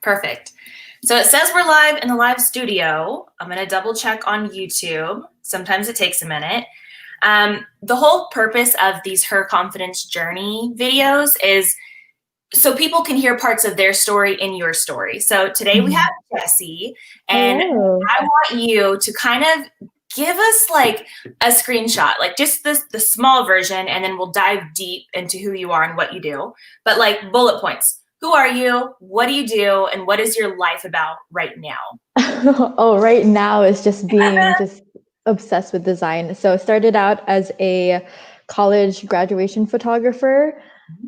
Perfect. So it says we're live in the live studio. I'm going to double check on YouTube. Sometimes it takes a minute. The whole purpose of these Her Confidence Journey videos is so people can hear parts of their story in your story. So today we have Jessie, and Hello. I want you to kind of give us like a screenshot, like just the small version, and then we'll dive deep into who you are and what you do. But like bullet points. Who are you? What do you do? And what is your life about right now? Oh, right now it's just being just obsessed with design. So I started out as a college graduation photographer,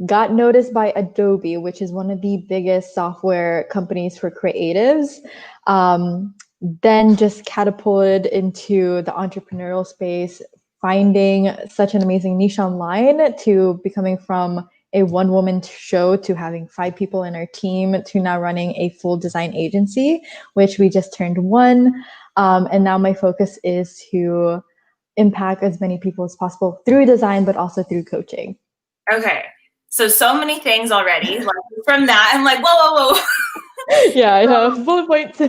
got noticed by Adobe, which is one of the biggest software companies for creatives. Then just catapulted into the entrepreneurial space, finding such an amazing niche online to becoming from a one-woman show to having 5 people in our team to now running a full design agency, which we just turned 1. And now my focus is to impact as many people as possible through design, but also through coaching. Okay. So many things already. Like from that, I'm like, whoa. Yeah, I know. Bullet points.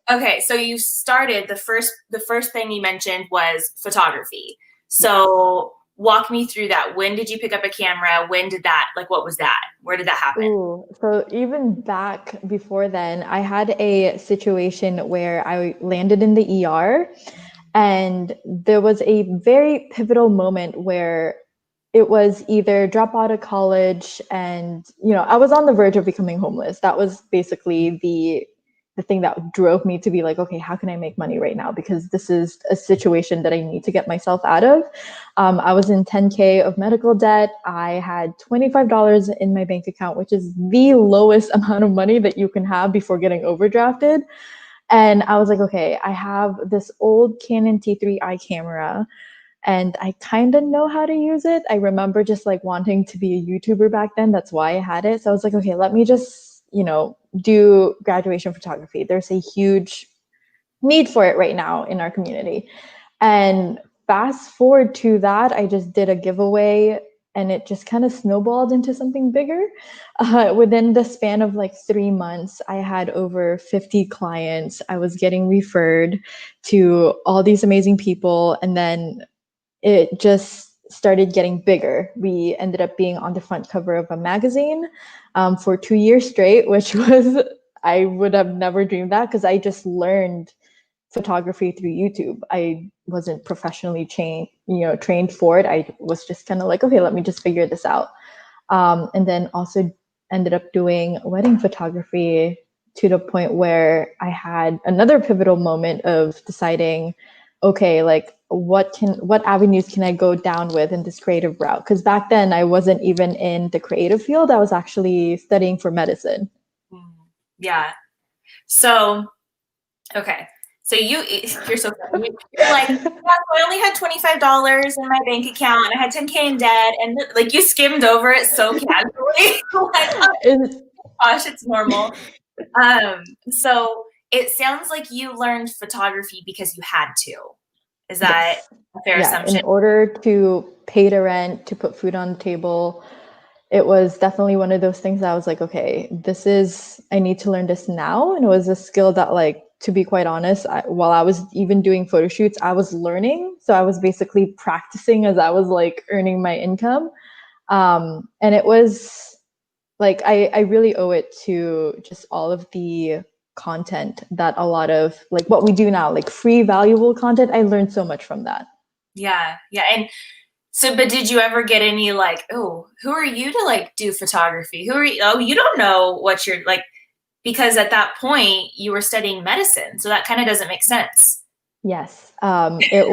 Okay, so you started the first thing you mentioned was photography. So walk me through that. When did you pick up a camera? When did that, like, what was that? Where did that happen? Ooh, so even back before then, I had a situation where I landed in the ER, and there was a very pivotal moment where it was either drop out of college and, I was on the verge of becoming homeless. That was basically the thing that drove me to be like, okay, how can I make money right now? Because this is a situation that I need to get myself out of. I was in 10K of medical debt. I had $25 in my bank account, which is the lowest amount of money that you can have before getting overdrafted. And I was like, okay, I have this old Canon T3i camera and I kind of know how to use it. I remember just like wanting to be a YouTuber back then. That's why I had it. So I was like, okay, let me just, do graduation photography. There's a huge need for it right now in our community. And fast forward to that, I just did a giveaway and it just kind of snowballed into something bigger. Within the span of like 3 months, I had over 50 clients. I was getting referred to all these amazing people. And then it just started getting bigger. We ended up being on the front cover of a magazine for 2 years straight, which was, I would have never dreamed that because I just learned photography through YouTube. I wasn't professionally trained for it. I was just kind of like, okay, let me just figure this out. And then also ended up doing wedding photography to the point where I had another pivotal moment of deciding, okay, like what avenues can I go down with in this creative route? Because back then I wasn't even in the creative field. I was actually studying for medicine. Yeah. So, okay. So you're so funny. You're like, yeah, so I only had $25 in my bank account and I had 10K in debt, and like you skimmed over it so casually. Like, oh, gosh, it's normal. So it sounds like you learned photography because you had to. Is that a fair assumption? In order to pay the rent, to put food on the table, it was definitely one of those things that I was like, okay, I need to learn this now. And it was a skill that, like, to be quite honest, while I was even doing photo shoots, I was learning. So I was basically practicing as I was like earning my income. And it was like, I really owe it to just all of the content that a lot of like what we do now, like free, valuable content. I learned so much from that. Yeah. And so, but did you ever get any like, oh, who are you to like do photography? Who are you? Oh, you don't know what you're like, because at that point you were studying medicine. So that kind of doesn't make sense. Yes. It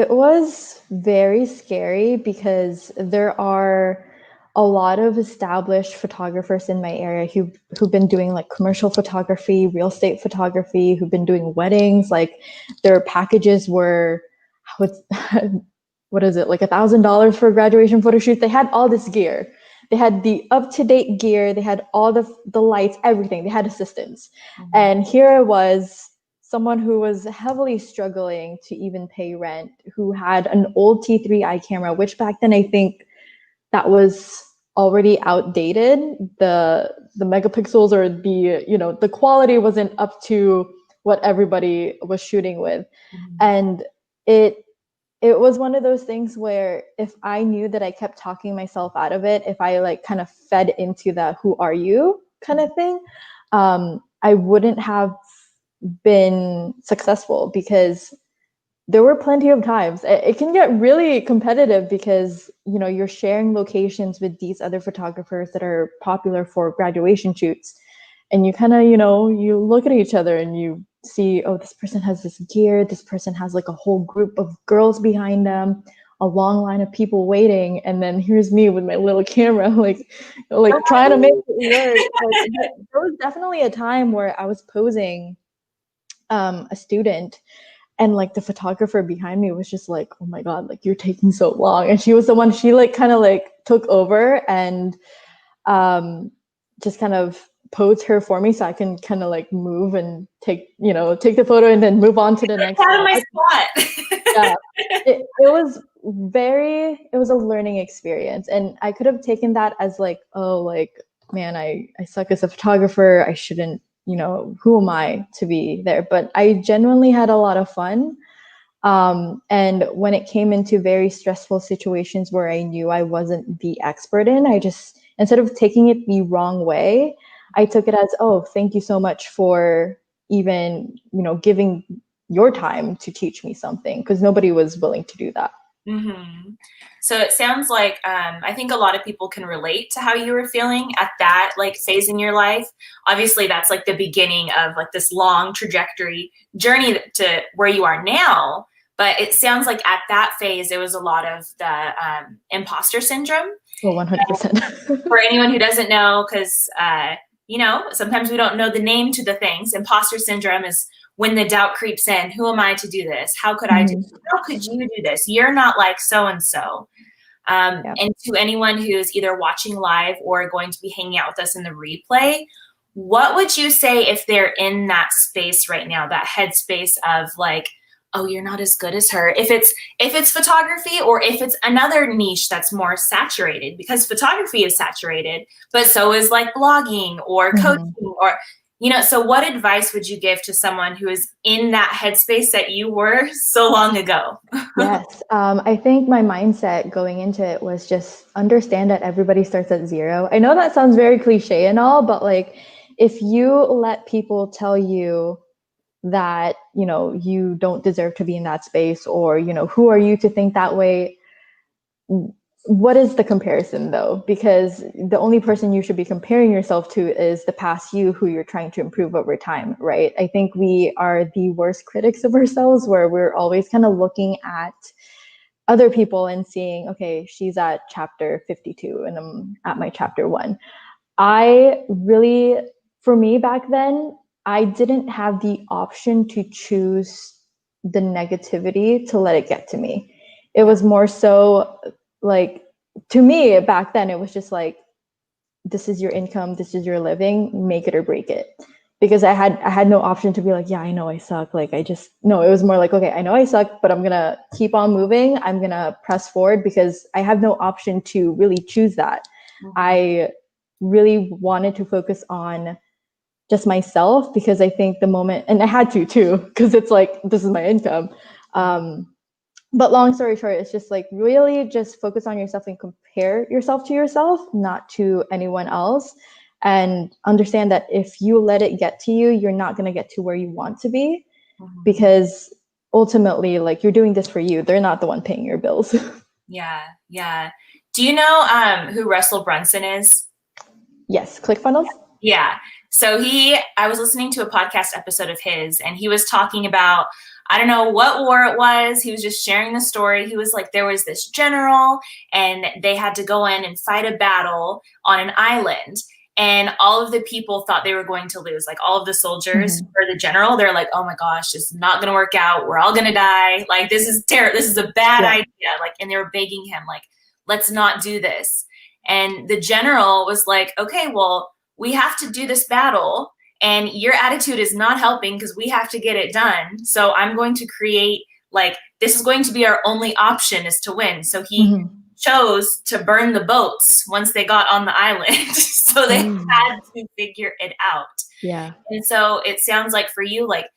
was very scary because there are a lot of established photographers in my area who've been doing like commercial photography, real estate photography, who've been doing weddings. Like their packages were, what is it, like $1,000 for a graduation photo shoot? They had all this gear. They had the up-to-date gear. They had all the lights, everything. They had assistants. Mm-hmm. And here I was, someone who was heavily struggling to even pay rent, who had an old T3i camera, which back then I think that was already outdated. The megapixels or the quality wasn't up to what everybody was shooting with. Mm-hmm. And it was one of those things where if I knew that I kept talking myself out of it, if I like kind of fed into that "who are you" kind of thing, I wouldn't have been successful, because there were plenty of times it can get really competitive, because you're sharing locations with these other photographers that are popular for graduation shoots, and you kind of you look at each other and you see, oh, this person has this gear, this person has like a whole group of girls behind them, a long line of people waiting, and then here's me with my little camera like trying to make it work. Like, there was definitely a time where I was posing a student, and like the photographer behind me was just like, oh my god, like you're taking so long, and she was the one, she like kind of like took over and just kind of posed her for me so I can kind of like move and take the photo and then move on to the next out of my spot. Yeah, it was a learning experience, and I could have taken that as like, oh, like, man, I suck as a photographer, I shouldn't, who am I to be there? But I genuinely had a lot of fun. And when it came into very stressful situations where I knew I wasn't the expert in, I just, instead of taking it the wrong way, I took it as, oh, thank you so much for even, giving your time to teach me something, because nobody was willing to do that. Mm-hmm. So it sounds like I think a lot of people can relate to how you were feeling at that like phase in your life. Obviously, that's like the beginning of like this long trajectory journey to where you are now. But it sounds like at that phase, there was a lot of the imposter syndrome. Well, 100%. For anyone who doesn't know, because sometimes we don't know the name to the things. Imposter syndrome is when the doubt creeps in. Who am I to do this? How could I do this? How could you do this? You're not like so-and-so. And to anyone who's either watching live or going to be hanging out with us in the replay, what would you say if they're in that space right now, that headspace of like, oh, you're not as good as her? If it's photography, or if it's another niche that's more saturated, because photography is saturated, but so is like blogging or coaching or so what advice would you give to someone who is in that headspace that you were so long ago? Yes. I think my mindset going into it was just understand that everybody starts at zero. I know that sounds very cliche and all, but like, if you let people tell you that, you don't deserve to be in that space, or, who are you to think that way? What is the comparison though? Because the only person you should be comparing yourself to is the past you, who you're trying to improve over time, right? I think we are the worst critics of ourselves, where we're always kind of looking at other people and seeing, okay, she's at chapter 52 and I'm at my chapter 1. For me back then, I didn't have the option to choose the negativity to let it get to me. It was more so like, to me back then, it was just like, this is your income, this is your living, make it or break it. Because I had no option to be like, yeah, I know I suck. Like, no, it was more like, okay, I know I suck, but I'm going to keep on moving. I'm going to press forward, because I have no option to really choose that. I really wanted to focus on just myself, because I think the moment, and I had to too, because it's like, this is my income. But long story short, it's just like, really just focus on yourself and compare yourself to yourself, not to anyone else. And understand that if you let it get to you, you're not going to get to where you want to be, because ultimately, like, you're doing this for you. They're not the one paying your bills. Yeah. Do you know who Russell Brunson is? Yes, ClickFunnels. Yeah. So I was listening to a podcast episode of his, and he was talking about, I don't know what war it was. He was just sharing the story. He was like, there was this general, and they had to go in and fight a battle on an island. And all of the people thought they were going to lose, like all of the soldiers for the general. They're like, oh my gosh, this is not going to work out. We're all going to die. Like, this is terrible. This is a bad idea. Like, and they were begging him, like, let's not do this. And the general was like, okay, well, we have to do this battle, and your attitude is not helping, because we have to get it done. So I'm going to create, like, this is going to be our only option, is to win. So he chose to burn the boats once they got on the island. So they had to figure it out. Yeah. And so it sounds like for you, like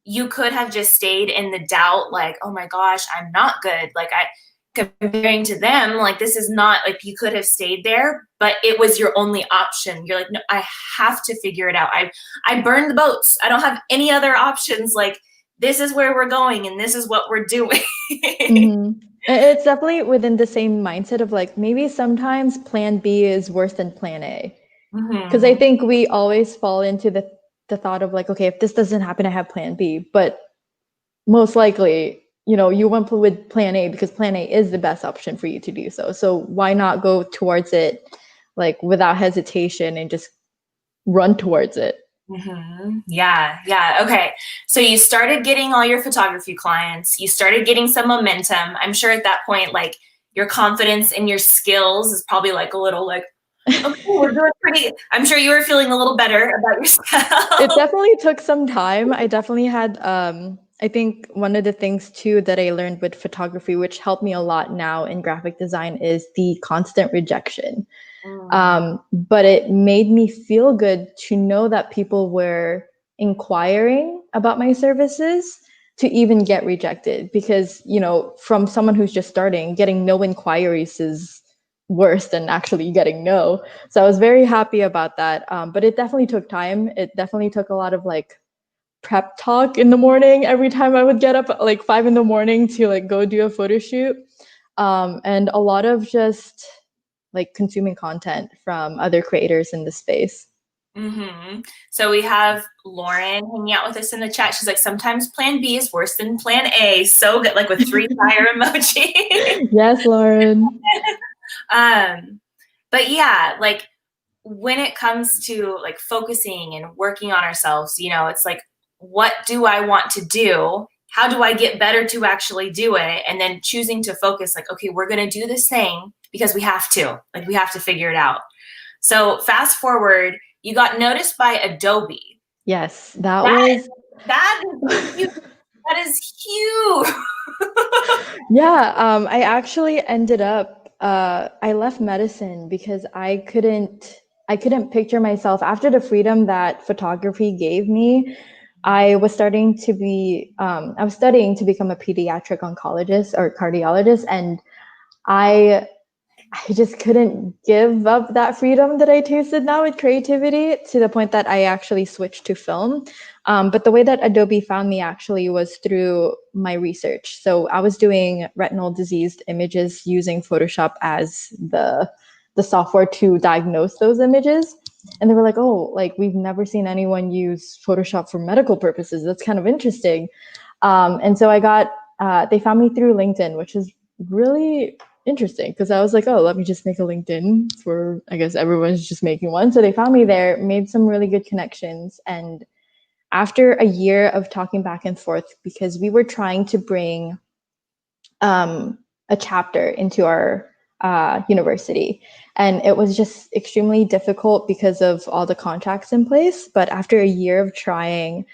you could have just stayed in the doubt, like, oh my gosh, I'm not good. Like comparing to them, like this is not, like you could have stayed there, but it was your only option. You're like, no, I have to figure it out. I burned the boats. I don't have any other options. Like this is where we're going and this is what we're doing. It's definitely within the same mindset of like, maybe sometimes plan B is worse than plan A. Because I think we always fall into the thought of like, okay, if this doesn't happen, I have plan B. But most likely, you know, you went with plan A because plan A is the best option for you to do so. So why not go towards it like without hesitation and just run towards it? Yeah. Okay. So you started getting all your photography clients. You started getting some momentum. I'm sure at that point, like your confidence in your skills is probably like a little like, okay, we're doing pretty. I'm sure you were feeling a little better about yourself. It definitely took some time. I definitely had, I think one of the things too that I learned with photography, which helped me a lot now in graphic design, is the constant rejection. But it made me feel good to know that people were inquiring about my services to even get rejected, because, you know, from someone who's just starting, getting no inquiries is worse than actually getting no. So I was very happy about that. But it definitely took time. It definitely took a lot of like prep talk in the morning every time I would get up at like 5 a.m. to like go do a photo shoot. And a lot of just like consuming content from other creators in the space. So we have Lauren hanging out with us in the chat. She's like, sometimes plan B is worse than plan A. So good, like with 3 fire emoji. Yes, Lauren. But yeah, like when it comes to like focusing and working on ourselves, you know, it's like, what do I want to do? How do I get better to actually do it? And then choosing to focus like, okay, we're going to do this thing because we have to, like, we have to figure it out. So fast forward, you got noticed by Adobe. Yes, that is huge. That is huge. Yeah, I actually ended up, I left medicine because I couldn't picture myself after the freedom that photography gave me. I was studying to become a pediatric oncologist or cardiologist, and I just couldn't give up that freedom that I tasted now with creativity, to the point that I actually switched to film. But the way that Adobe found me actually was through my research. So I was doing retinal diseased images using Photoshop as the software to diagnose those images. And they were like, oh, like we've never seen anyone use Photoshop for medical purposes. That's kind of interesting. And so they found me through LinkedIn, which is really interesting because I was like, oh, let me just make a LinkedIn for, I guess everyone's just making one. So they found me there, made some really good connections. And after a year of talking back and forth, because we were trying to bring a chapter into our university, and it was just extremely difficult because of all the contracts in place. But after a year of trying,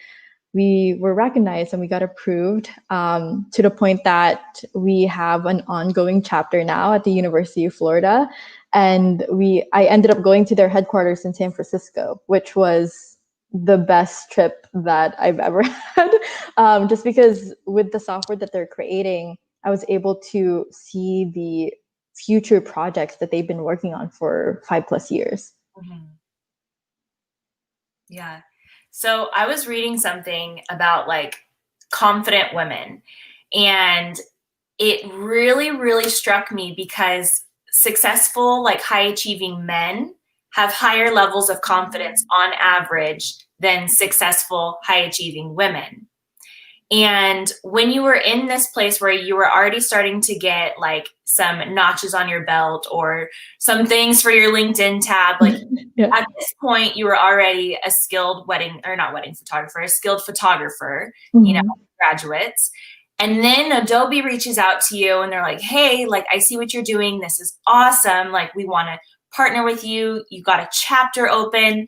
we were recognized and we got approved, to the point that we have an ongoing chapter now at the University of Florida. And I ended up going to their headquarters in San Francisco, which was the best trip that I've ever had. Just because with the software that they're creating, I was able to see the future projects that they've been working on for 5+ years. Yeah. So I was reading something about like confident women, and it really, really struck me because successful, like high achieving men have higher levels of confidence on average than successful, high achieving women. And when you were in this place where you were already starting to get like some notches on your belt or some things for your LinkedIn tab, like Yeah. at this point, you were already a skilled a skilled photographer, you know, graduates. And then Adobe reaches out to you and they're like, hey, like, I see what you're doing. This is awesome. Like, we want to partner with you. You got a chapter open.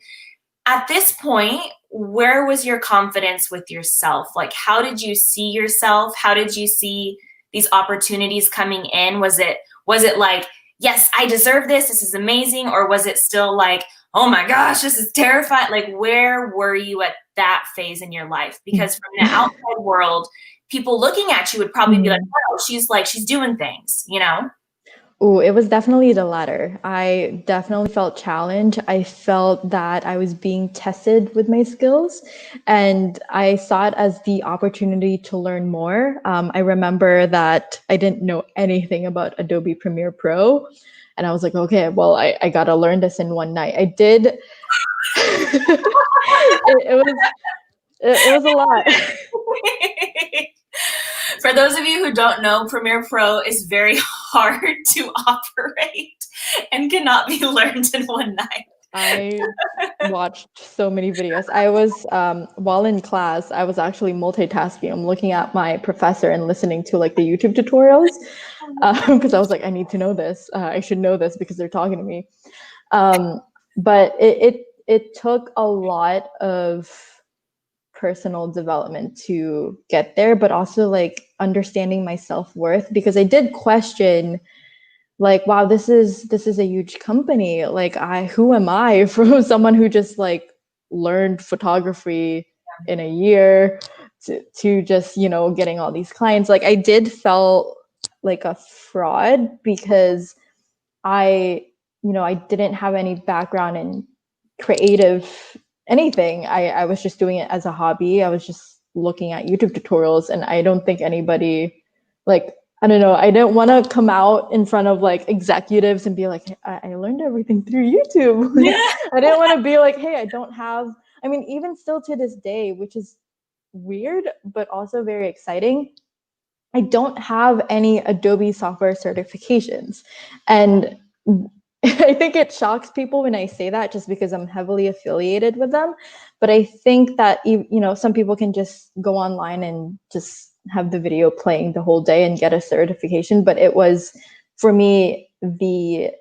At this point, where was your confidence with yourself? Like, how did you see yourself? How did you see these opportunities coming in? Was it Was it like, yes, I deserve this. This is amazing. Or was it still like, oh my gosh, this is terrifying. Like, where were you at that phase in your life? Because from the outside world, people looking at you would probably be like, wow, she's doing things, you know? Oh, it was definitely the latter. I definitely felt challenged. I felt that I was being tested with my skills, and I saw it as the opportunity to learn more. I remember that I didn't know anything about Adobe Premiere Pro, and I was like, okay, well, I got to learn this in one night. I did. It was a lot. For those of you who don't know, Premiere Pro is very hard to operate and cannot be learned in one night. I watched so many videos. I was, while in class, I was actually multitasking. I'm looking at my professor and listening to like the YouTube tutorials because I was like, I need to know this. I should know this because they're talking to me. But it took a lot of personal development to get there, but also like understanding my self-worth, because I did question like, wow, this is a huge company. Like, who am I from someone who just like learned photography in a year to just, you know, getting all these clients. Like, I did felt like a fraud because I didn't have any background in creative anything. I was just doing it as a hobby. I was just looking at YouTube tutorials, and I don't think anybody, like, I don't know, I didn't want to come out in front of like executives and be like, hey, I learned everything through YouTube. Yeah. I didn't want to be like, hey, I don't have, I mean, even still to this day, which is weird, but also very exciting, I don't have any Adobe software certifications. And I think it shocks people when I say that, just because I'm heavily affiliated with them. But I think that, you know, some people can just go online and just have the video playing the whole day and get a certification. But it was, for me, the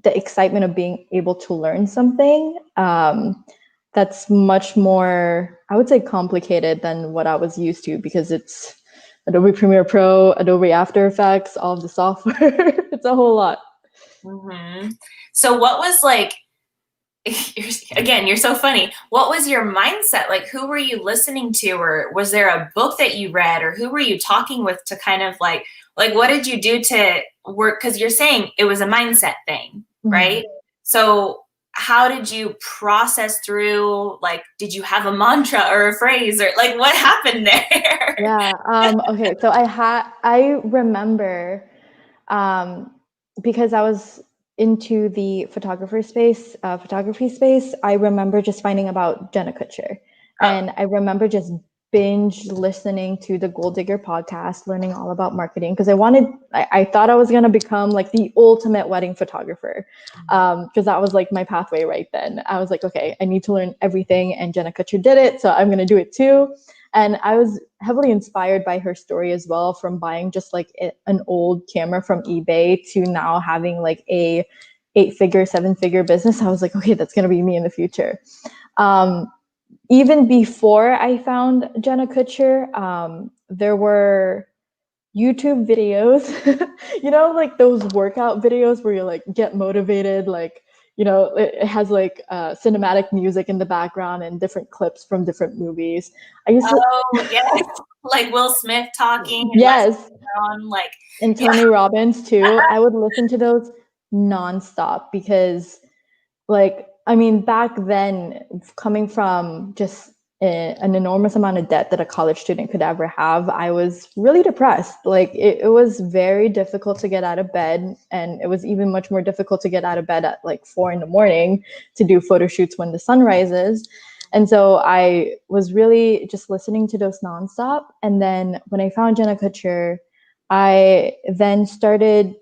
excitement of being able to learn something that's much more, I would say, complicated than what I was used to, because it's Adobe Premiere Pro, Adobe After Effects, all of the software. It's a whole lot. Mm-hmm. So what was like, again, you're so funny. What was your mindset? Like, who were you listening to? Or was there a book that you read? Or who were you talking with to kind of like what did you do to work? Because you're saying it was a mindset thing, right? Mm-hmm. So how did you process through, like, did you have a mantra or a phrase, or like what happened there? Yeah. Okay. So I remember, because I was into the photography space, I remember just finding about Jenna Kutcher. And I remember just binge listening to the Gold Digger podcast, learning all about marketing, because I thought I was going to become like the ultimate wedding photographer, because that was like my pathway right then. I was like, okay, I need to learn everything, and Jenna Kutcher did it, so I'm going to do it too. And I was heavily inspired by her story as well, from buying just like an old camera from eBay to now having like a 8-figure, 7-figure business. I was like, okay, that's going to be me in the future. Even before I found Jenna Kutcher, there were YouTube videos, you know, like those workout videos where you like get motivated, like, you know, it has like cinematic music in the background and different clips from different movies. I used to, yes, like Will Smith talking. And yes, like, and Tony Robbins too. I would listen to those nonstop because, like, I mean, back then, coming from just an enormous amount of debt that a college student could ever have, I was really depressed. Like, it was very difficult to get out of bed, and it was even much more difficult to get out of bed at like 4 a.m. to do photo shoots when the sun rises. And so I was really just listening to those nonstop. And then when I found Jenna Kutcher, I then started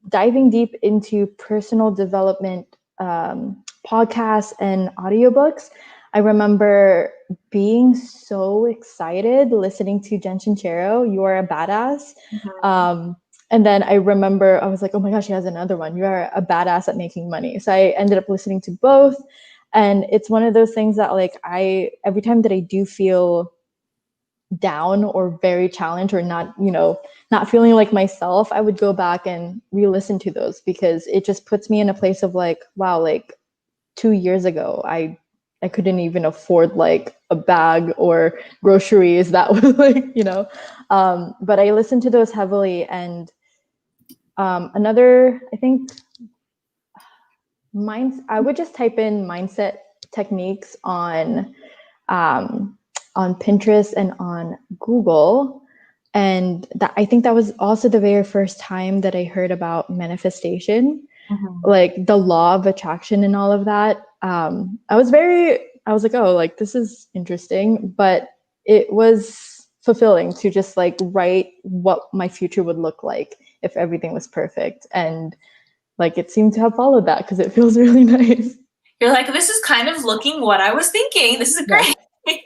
diving deep into personal development podcasts and audiobooks. I remember being so excited listening to Jen Sincero, You Are a Badass. Mm-hmm. And then I remember I was like, oh my gosh, she has another one, You Are a Badass at Making Money. So I ended up listening to both. And it's one of those things that, like, every time that I do feel down or very challenged or not, not feeling like myself, I would go back and re-listen to those, because it just puts me in a place of like, wow, like 2 years ago, I couldn't even afford like a bag or groceries. That was like, but I listened to those heavily. And another, I think, I would just type in mindset techniques on Pinterest and on Google. And I think that was also the very first time that I heard about manifestation, like the law of attraction and all of that. I was like, oh, like this is interesting, but it was fulfilling to just like write what my future would look like if everything was perfect. And like it seemed to have followed that, because it feels really nice. You're like, this is kind of looking what I was thinking. This is great. Yes.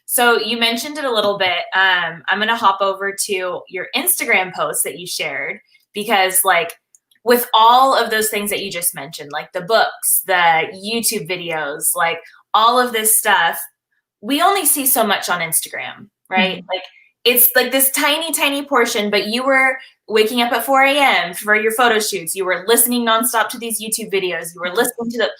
So you mentioned it a little bit. I'm going to hop over to your Instagram post that you shared, because like with all of those things that you just mentioned, like the books, the YouTube videos, like all of this stuff, we only see so much on Instagram, right? Like it's like this tiny, tiny portion, but you were waking up at 4 a.m. for your photo shoots. You were listening nonstop to these YouTube videos. You were listening to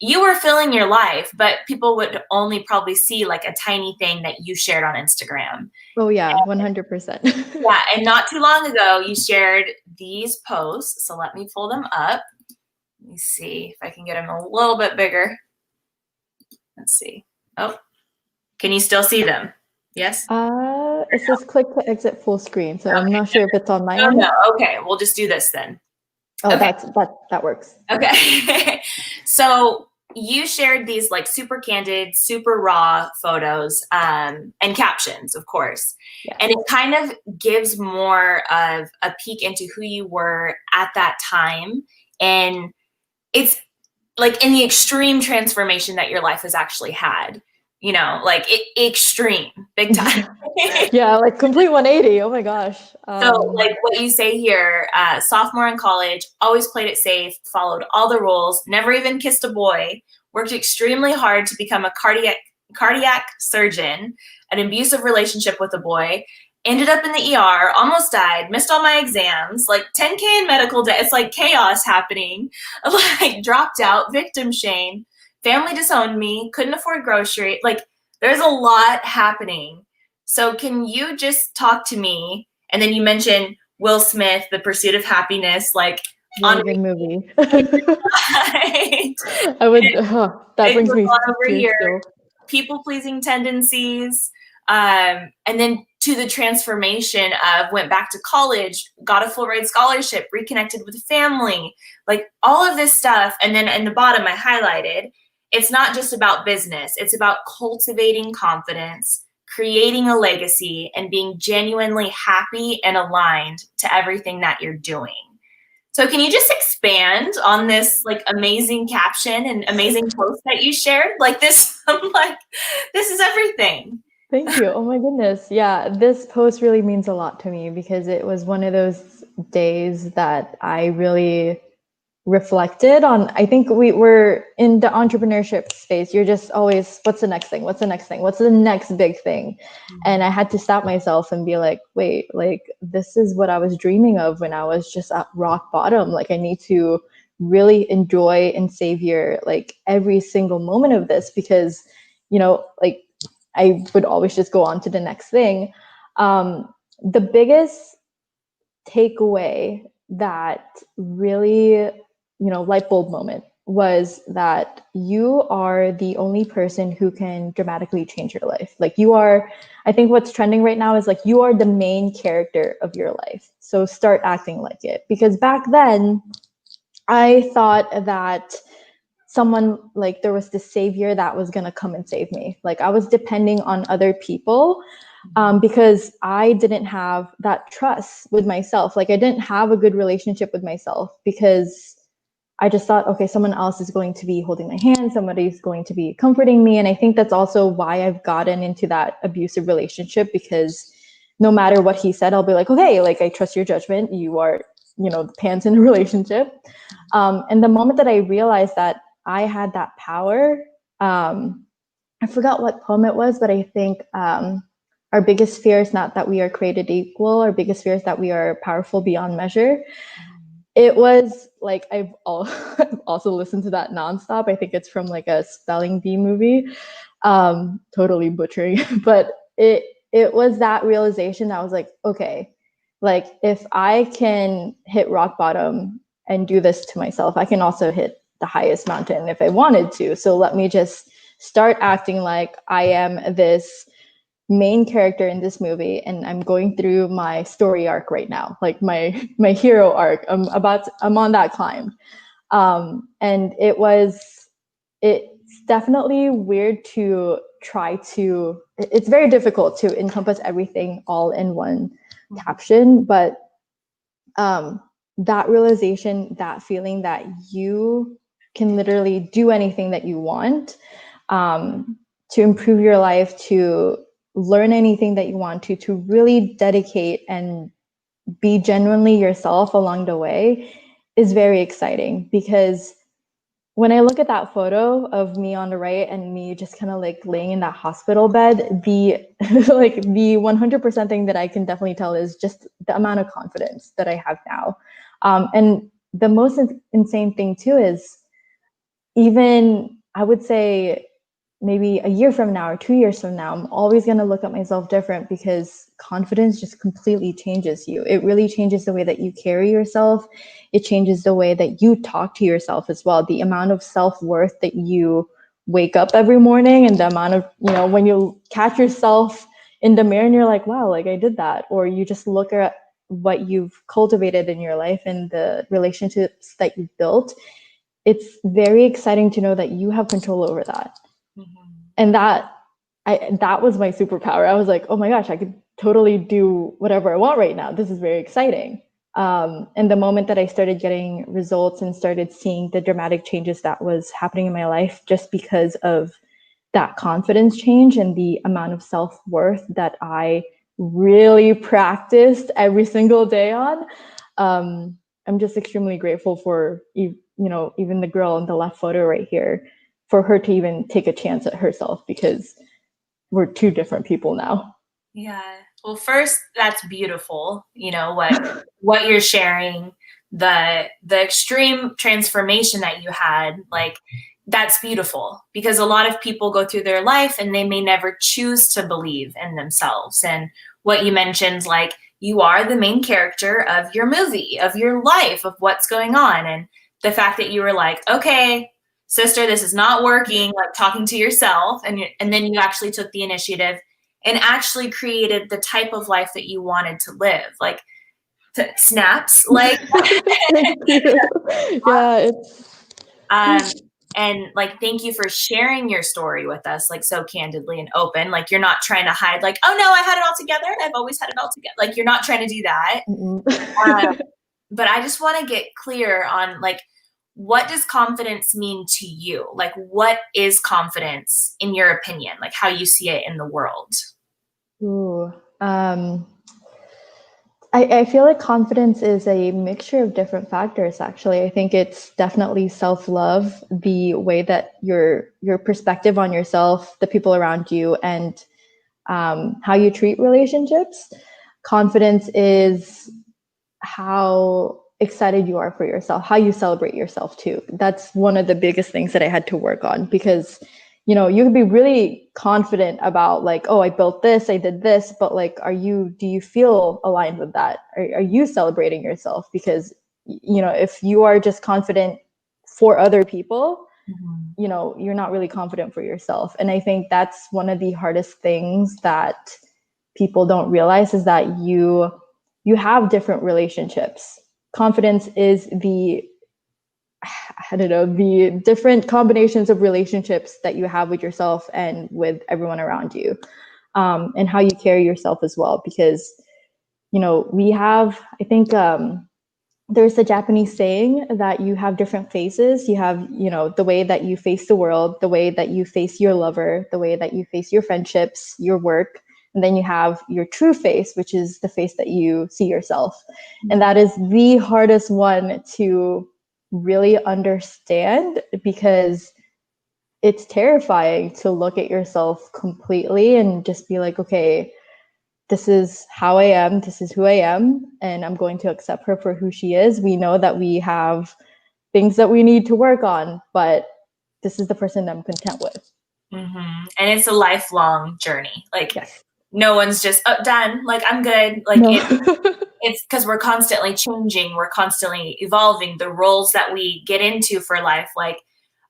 you were filling your life, but people would only probably see like a tiny thing that you shared on Instagram. Oh yeah, 100%. Yeah, and not too long ago, you shared these posts. So let me pull them up. Let me see if I can get them a little bit bigger. Let's see. Oh, can you still see them? Yes? It says click to exit full screen, so okay. I'm not sure if it's on my end. No. Okay, we'll just do this then. Oh, okay. that works. Okay. So you shared these like super candid, super raw photos and captions, of course. Yes. And it kind of gives more of a peek into who you were at that time. And it's like in the extreme transformation that your life has actually had, like extreme, big time. Yeah, like complete 180. Oh my gosh. So like what you say here, sophomore in college, always played it safe, followed all the rules, never even kissed a boy, worked extremely hard to become a cardiac surgeon, an abusive relationship with a boy, ended up in the ER, almost died, missed all my exams, like 10K in medical debt. It's like chaos happening, like dropped out, victim shame, family disowned me, couldn't afford grocery. Like there's a lot happening. So can you just talk to me? And then you mentioned Will Smith, The Pursuit of Happiness, like on a good movie. Right. I would. That brings me over here. People-pleasing tendencies, and then to the transformation of went back to college, got a full ride scholarship, reconnected with family, like all of this stuff. And then in the bottom, I highlighted, it's not just about business. It's about cultivating confidence, creating a legacy, and being genuinely happy and aligned to everything that you're doing. So can you just expand on this like amazing caption and amazing post that you shared? Like this, I'm like, this is everything. Thank you. Oh my goodness. Yeah, this post really means a lot to me, because it was one of those days that I really reflected on. I think we were in the entrepreneurship space. You're just always, what's the next thing? What's the next thing? What's the next big thing? And I had to stop myself and be like, wait, like this is what I was dreaming of when I was just at rock bottom. Like I need to really enjoy and savor like every single moment of this, because, like I would always just go on to the next thing. The biggest takeaway that really, light bulb moment was that you are the only person who can dramatically change your life. Like you are, I think what's trending right now is like, you are the main character of your life. So start acting like it. Because back then I thought that someone, like there was this savior that was going to come and save me. Like I was depending on other people because I didn't have that trust with myself. Like I didn't have a good relationship with myself, because I just thought, okay, someone else is going to be holding my hand. Somebody's going to be comforting me. And I think that's also why I've gotten into that abusive relationship, because no matter what he said, I'll be like, okay, like I trust your judgment. You are, the pants in the relationship. And the moment that I realized that I had that power, I forgot what poem it was, but I think, our biggest fear is not that we are created equal. Our biggest fear is that we are powerful beyond measure. It was like, I've also listened to that nonstop. I think it's from like a spelling bee movie. Totally butchering, but it was that realization that I was like, okay, like if I can hit rock bottom and do this to myself, I can also hit the highest mountain if I wanted to. So let me just start acting like I am this main character in this movie, and I'm going through my story arc right now, like my hero arc. I'm on that climb. And it's definitely weird to try to, it's very difficult to encompass everything all in one caption, but that realization, that feeling that you can literally do anything that you want, to improve your life, to learn anything that you want to really dedicate and be genuinely yourself along the way, is very exciting. Because when I look at that photo of me on the right and me just kind of like laying in that hospital bed, the like the 100% thing that I can definitely tell is just the amount of confidence that I have now. And the most insane thing too is, even I would say maybe a year from now or 2 years from now, I'm always going to look at myself different, because confidence just completely changes you. It really changes the way that you carry yourself. It changes the way that you talk to yourself as well. The amount of self-worth that you wake up every morning, and the amount of, when you catch yourself in the mirror and you're like, wow, like I did that. Or you just look at what you've cultivated in your life and the relationships that you've built. It's very exciting to know that you have control over that. Mm-hmm. And that was my superpower. I was like, oh my gosh, I could totally do whatever I want right now. This is very exciting. And the moment that I started getting results and started seeing the dramatic changes that was happening in my life, just because of that confidence change and the amount of self-worth that I really practiced every single day on, I'm just extremely grateful for, even the girl in the left photo right here, for her to even take a chance at herself, because we're two different people now. Yeah. Well, first, that's beautiful. What you're sharing, the extreme transformation that you had, like, that's beautiful, because a lot of people go through their life and they may never choose to believe in themselves. And what you mentioned, like, you are the main character of your movie, of your life, of what's going on. And the fact that you were like, okay, sister, this is not working, like talking to yourself. And then you actually took the initiative and actually created the type of life that you wanted to live. Like, snaps, like. Thank you. Yeah, it's and like, thank you for sharing your story with us, like, so candidly and open. Like, you're not trying to hide, like, oh no, I had it all together, I've always had it all together. Like, you're not trying to do that. But I just want to get clear on, like, what does confidence mean to you? Like, what is confidence in your opinion? Like, how you see it in the world? Ooh, I feel like confidence is a mixture of different factors, actually. I think it's definitely self-love, the way that your perspective on yourself, the people around you, and how you treat relationships. Confidence is how excited you are for yourself, how you celebrate yourself too. That's one of the biggest things that I had to work on, because you could be really confident about, like, oh, I built this, I did this, but like, do you feel aligned with that? Are you celebrating yourself? Because if you are just confident for other people, mm-hmm. You're not really confident for yourself. And I think that's one of the hardest things that people don't realize, is that you have different relationships. Confidence is the different combinations of relationships that you have with yourself and with everyone around you, and how you carry yourself as well. Because, we have, I think, there's a Japanese saying that you have different faces. You have, the way that you face the world, the way that you face your lover, the way that you face your friendships, your work. And then you have your true face, which is the face that you see yourself. Mm-hmm. And that is the hardest one to really understand, because it's terrifying to look at yourself completely and just be like, okay, this is how I am, this is who I am, and I'm going to accept her for who she is. We know that we have things that we need to work on, but this is the person I'm content with. Mm-hmm. And it's a lifelong journey. Like, yes. No one's just, oh, done. Like, I'm good. Like, no. it's because we're constantly changing. We're constantly evolving the roles that we get into for life. Like,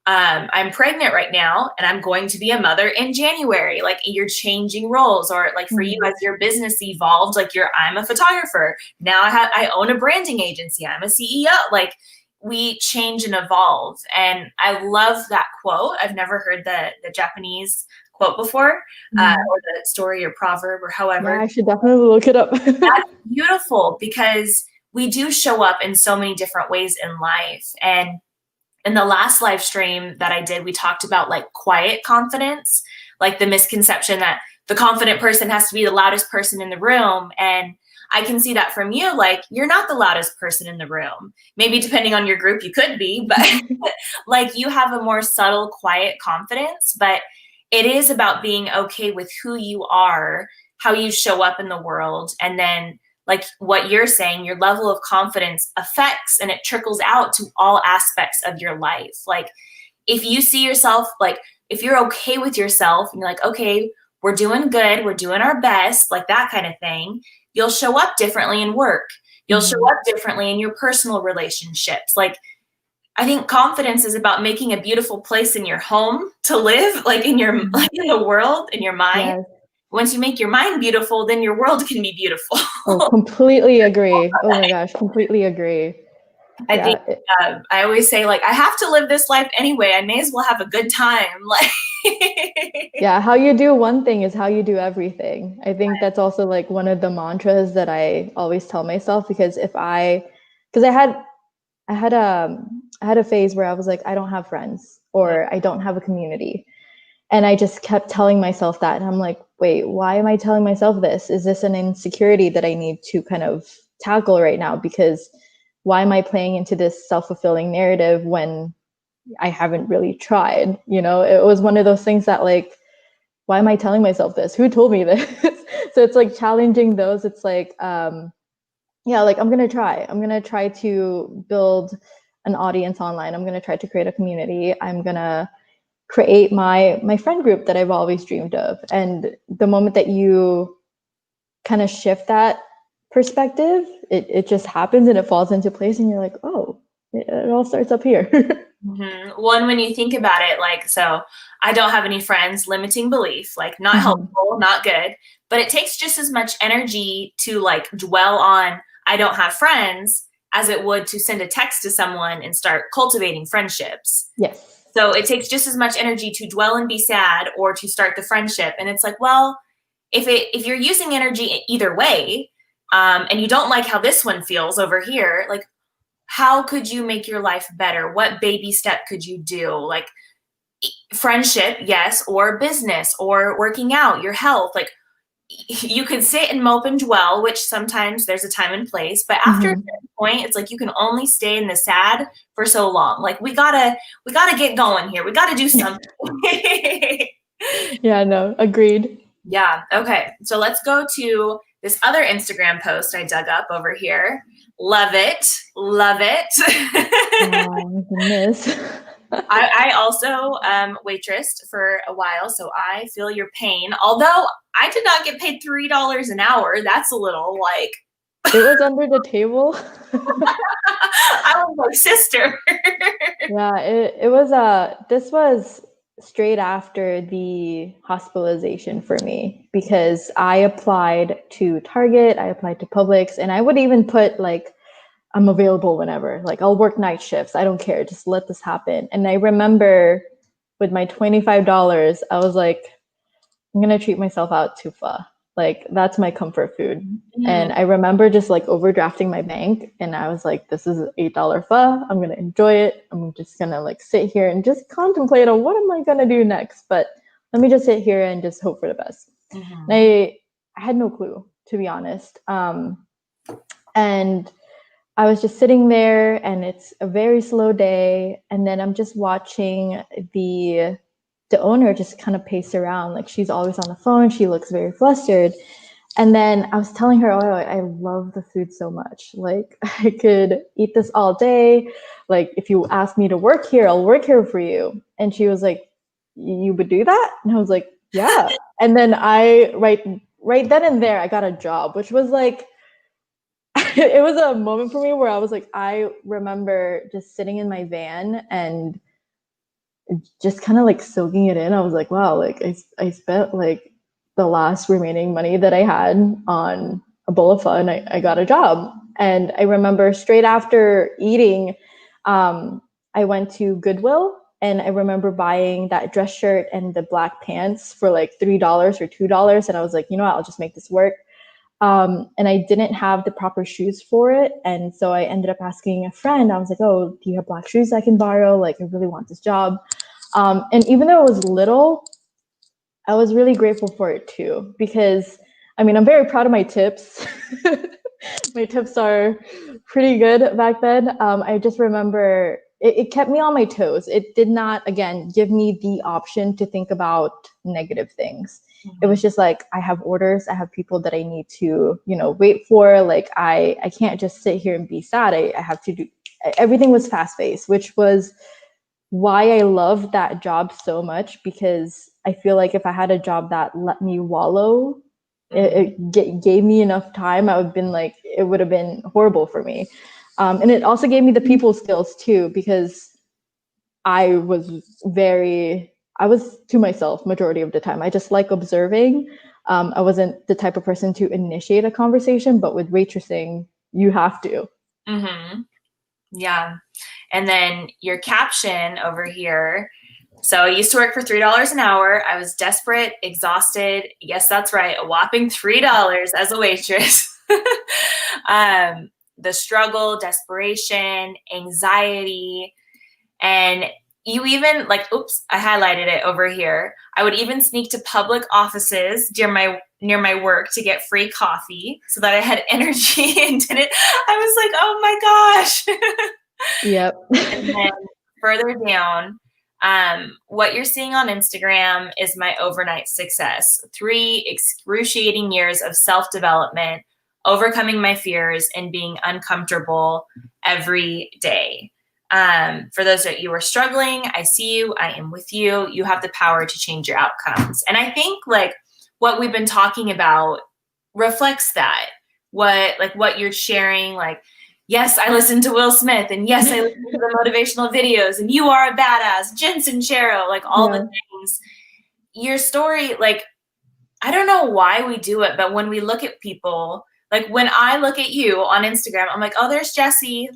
I'm pregnant right now and I'm going to be a mother in January. Like, you're changing roles, or like for you, as your business evolved, like I'm a photographer. Now I own a branding agency. I'm a CEO. Like, we change and evolve. And I love that quote. I've never heard the Japanese quote before, or the story or proverb or however. Yeah, I should definitely look it up. That's beautiful, because we do show up in so many different ways in life. And in the last live stream that I did, we talked about like quiet confidence, like the misconception that the confident person has to be the loudest person in the room. And I can see that from you. Like, you're not the loudest person in the room. Maybe depending on your group, you could be, but like, you have a more subtle, quiet confidence. But it is about being okay with who you are, how you show up in the world. And then, like what you're saying, your level of confidence affects and it trickles out to all aspects of your life. Like, if you see yourself, like, if you're okay with yourself and you're like, okay, we're doing good, we're doing our best, like that kind of thing, you'll show up differently in work. You'll show up differently in your personal relationships. Like, I think confidence is about making a beautiful place in your home to live, like in your, like in the world, in your mind. Yes. Once you make your mind beautiful, then your world can be beautiful. Oh, completely agree. Oh my gosh, completely agree. I think I always say, like, I have to live this life anyway. I may as well have a good time. Like, yeah, how you do one thing is how you do everything. I think that's also like one of the mantras that I always tell myself, because because I had a phase where I was like, I don't have friends, or I don't have a community. And I just kept telling myself that. And I'm like, wait, why am I telling myself this? Is this an insecurity that I need to kind of tackle right now? Because why am I playing into this self-fulfilling narrative when I haven't really tried? You know, it was one of those things that, like, why am I telling myself this? Who told me this? So it's like challenging those. It's like, yeah, like I'm going to try to build an audience online. I'm going to try to create a community. I'm going to create my friend group that I've always dreamed of. And the moment that you kind of shift that perspective, it just happens and it falls into place, and you're like, oh, it all starts up here. One, when you think about it, like, so I don't have any friends, limiting belief, like not helpful, not good, but it takes just as much energy to like dwell on I don't have friends as it would to send a text to someone and start cultivating friendships. Yes. So it takes just as much energy to dwell and be sad or to start the friendship. And it's like, well, if you're using energy either way, and you don't like how this one feels over here, like, how could you make your life better? What baby step could you do? Like, friendship, yes, or business, or working out, your health. Like, you could sit and mope and dwell, which sometimes there's a time and place, but after a certain point, it's like you can only stay in the sad for so long. Like, we gotta get going here. We gotta do something. Yeah, no, agreed. Yeah. Okay. So let's go to this other Instagram post I dug up over here. Love it. Love it. Oh, goodness. I also waitressed for a while, so I feel your pain. Although I did not get paid $3 an hour. That's a little like. It was under the table. I was like, sister. Yeah, it was this was straight after the hospitalization for me, because I applied to Target, I applied to Publix, and I would even put like, I'm available whenever, like I'll work night shifts, I don't care, just let this happen. And I remember with my $25, I was like, I'm gonna treat myself out to pho. Like, that's my comfort food. And I remember just like overdrafting my bank, and I was like, this is $8 pho. I'm gonna enjoy it. I'm just gonna like sit here and just contemplate on what am I gonna do next. But let me just sit here and just hope for the best. And I had no clue, to be honest. And I was just sitting there, and it's a very slow day. And then I'm just watching the owner just kind of pace around. Like, she's always on the phone. She looks very flustered. And then I was telling her, oh, I love the food so much. Like I could eat this all day. Like if you ask me to work here, I'll work here for you. And she was like, you would do that? And I was like, yeah. And then right then and there, I got a job, which was like, it was a moment for me where I was like, I remember just sitting in my van and just kind of like soaking it in. I was like, wow, like I spent like the last remaining money that I had on a bowl of pho, and I got a job. And I remember straight after eating, I went to Goodwill, and I remember buying that dress shirt and the black pants for like $3 or $2. And I was like, you know what, I'll just make this work. And I didn't have the proper shoes for it. And so I ended up asking a friend. I was like, oh, do you have black shoes I can borrow? Like, I really want this job. And even though it was little, I was really grateful for it too, because I mean, I'm very proud of my tips. My tips are pretty good back then. I just remember it kept me on my toes. It did not, again, give me the option to think about negative things. Mm-hmm. It was just like, I have orders, I have people that I need to, wait for. Like, I can't just sit here and be sad. I have to do, everything was fast paced, which was why I loved that job so much, because I feel like if I had a job that let me wallow, it gave me enough time, I would have been like, it would have been horrible for me. And it also gave me the people skills too, because I was to myself majority of the time. I just like observing. I wasn't the type of person to initiate a conversation, but with waitressing, you have to. Mm-hmm. Yeah. And then your caption over here. So I used to work for $3 an hour. I was desperate, exhausted. Yes, that's right. A whopping $3 as a waitress. The struggle, desperation, anxiety. And you even I highlighted it over here. I would even sneak to public offices near my work to get free coffee so that I had energy and didn't. I was like, oh my gosh. Yep. And then further down, what you're seeing on Instagram is my overnight success. 3 excruciating years of self-development, overcoming my fears, and being uncomfortable every day. For those that you are struggling, I see you, I am with you. You have the power to change your outcomes. And I think what we've been talking about reflects that. What you're sharing, yes, I listen to Will Smith, and yes, I listen to the motivational videos, and you are a badass, Jensen Chero, all the things. Your story, I don't know why we do it, but when we look at people, when I look at you on Instagram, I'm like, oh, there's Jessie.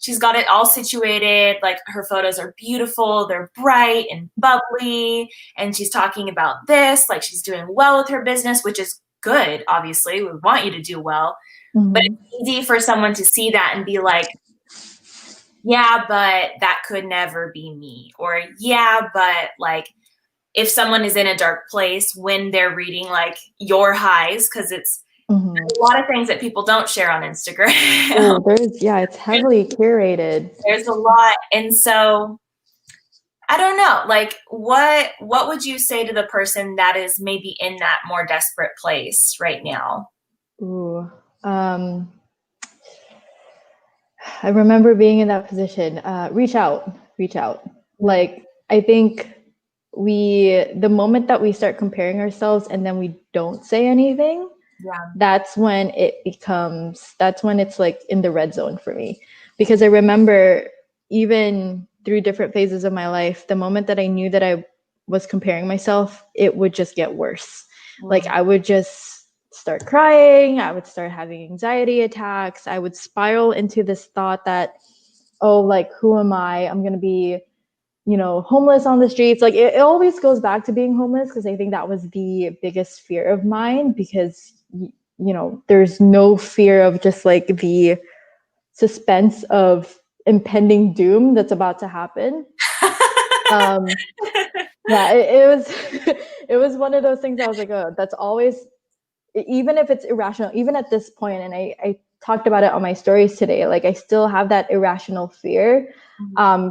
She's got it all situated. Her photos are beautiful. They're bright and bubbly. And she's talking about this, she's doing well with her business, which is good. Obviously, we want you to do well. Mm-hmm. But it's easy for someone to see that and be like, yeah, but that could never be me. Or, yeah, but if someone is in a dark place when they're reading your highs, because it's a lot of things that people don't share on Instagram. Oh, it's heavily curated. There's a lot. And so I don't know, what would you say to the person that is maybe in that more desperate place right now? Ooh. I remember being in that position. Reach out. I think the moment that we start comparing ourselves and then we don't say anything, that's when it's in the red zone for me. Because I remember even through different phases of my life, the moment that I knew that I was comparing myself, it would just get worse. I would just start crying. I would start having anxiety attacks. I would spiral into this thought that, oh, who am I? I'm going to be, homeless on the streets. It always goes back to being homeless, because I think that was the biggest fear of mine, because, there's no fear of just the suspense of impending doom that's about to happen. It was one of those things I was like, oh, that's always, even if it's irrational, even at this point, and I talked about it on my stories today, I still have that irrational fear,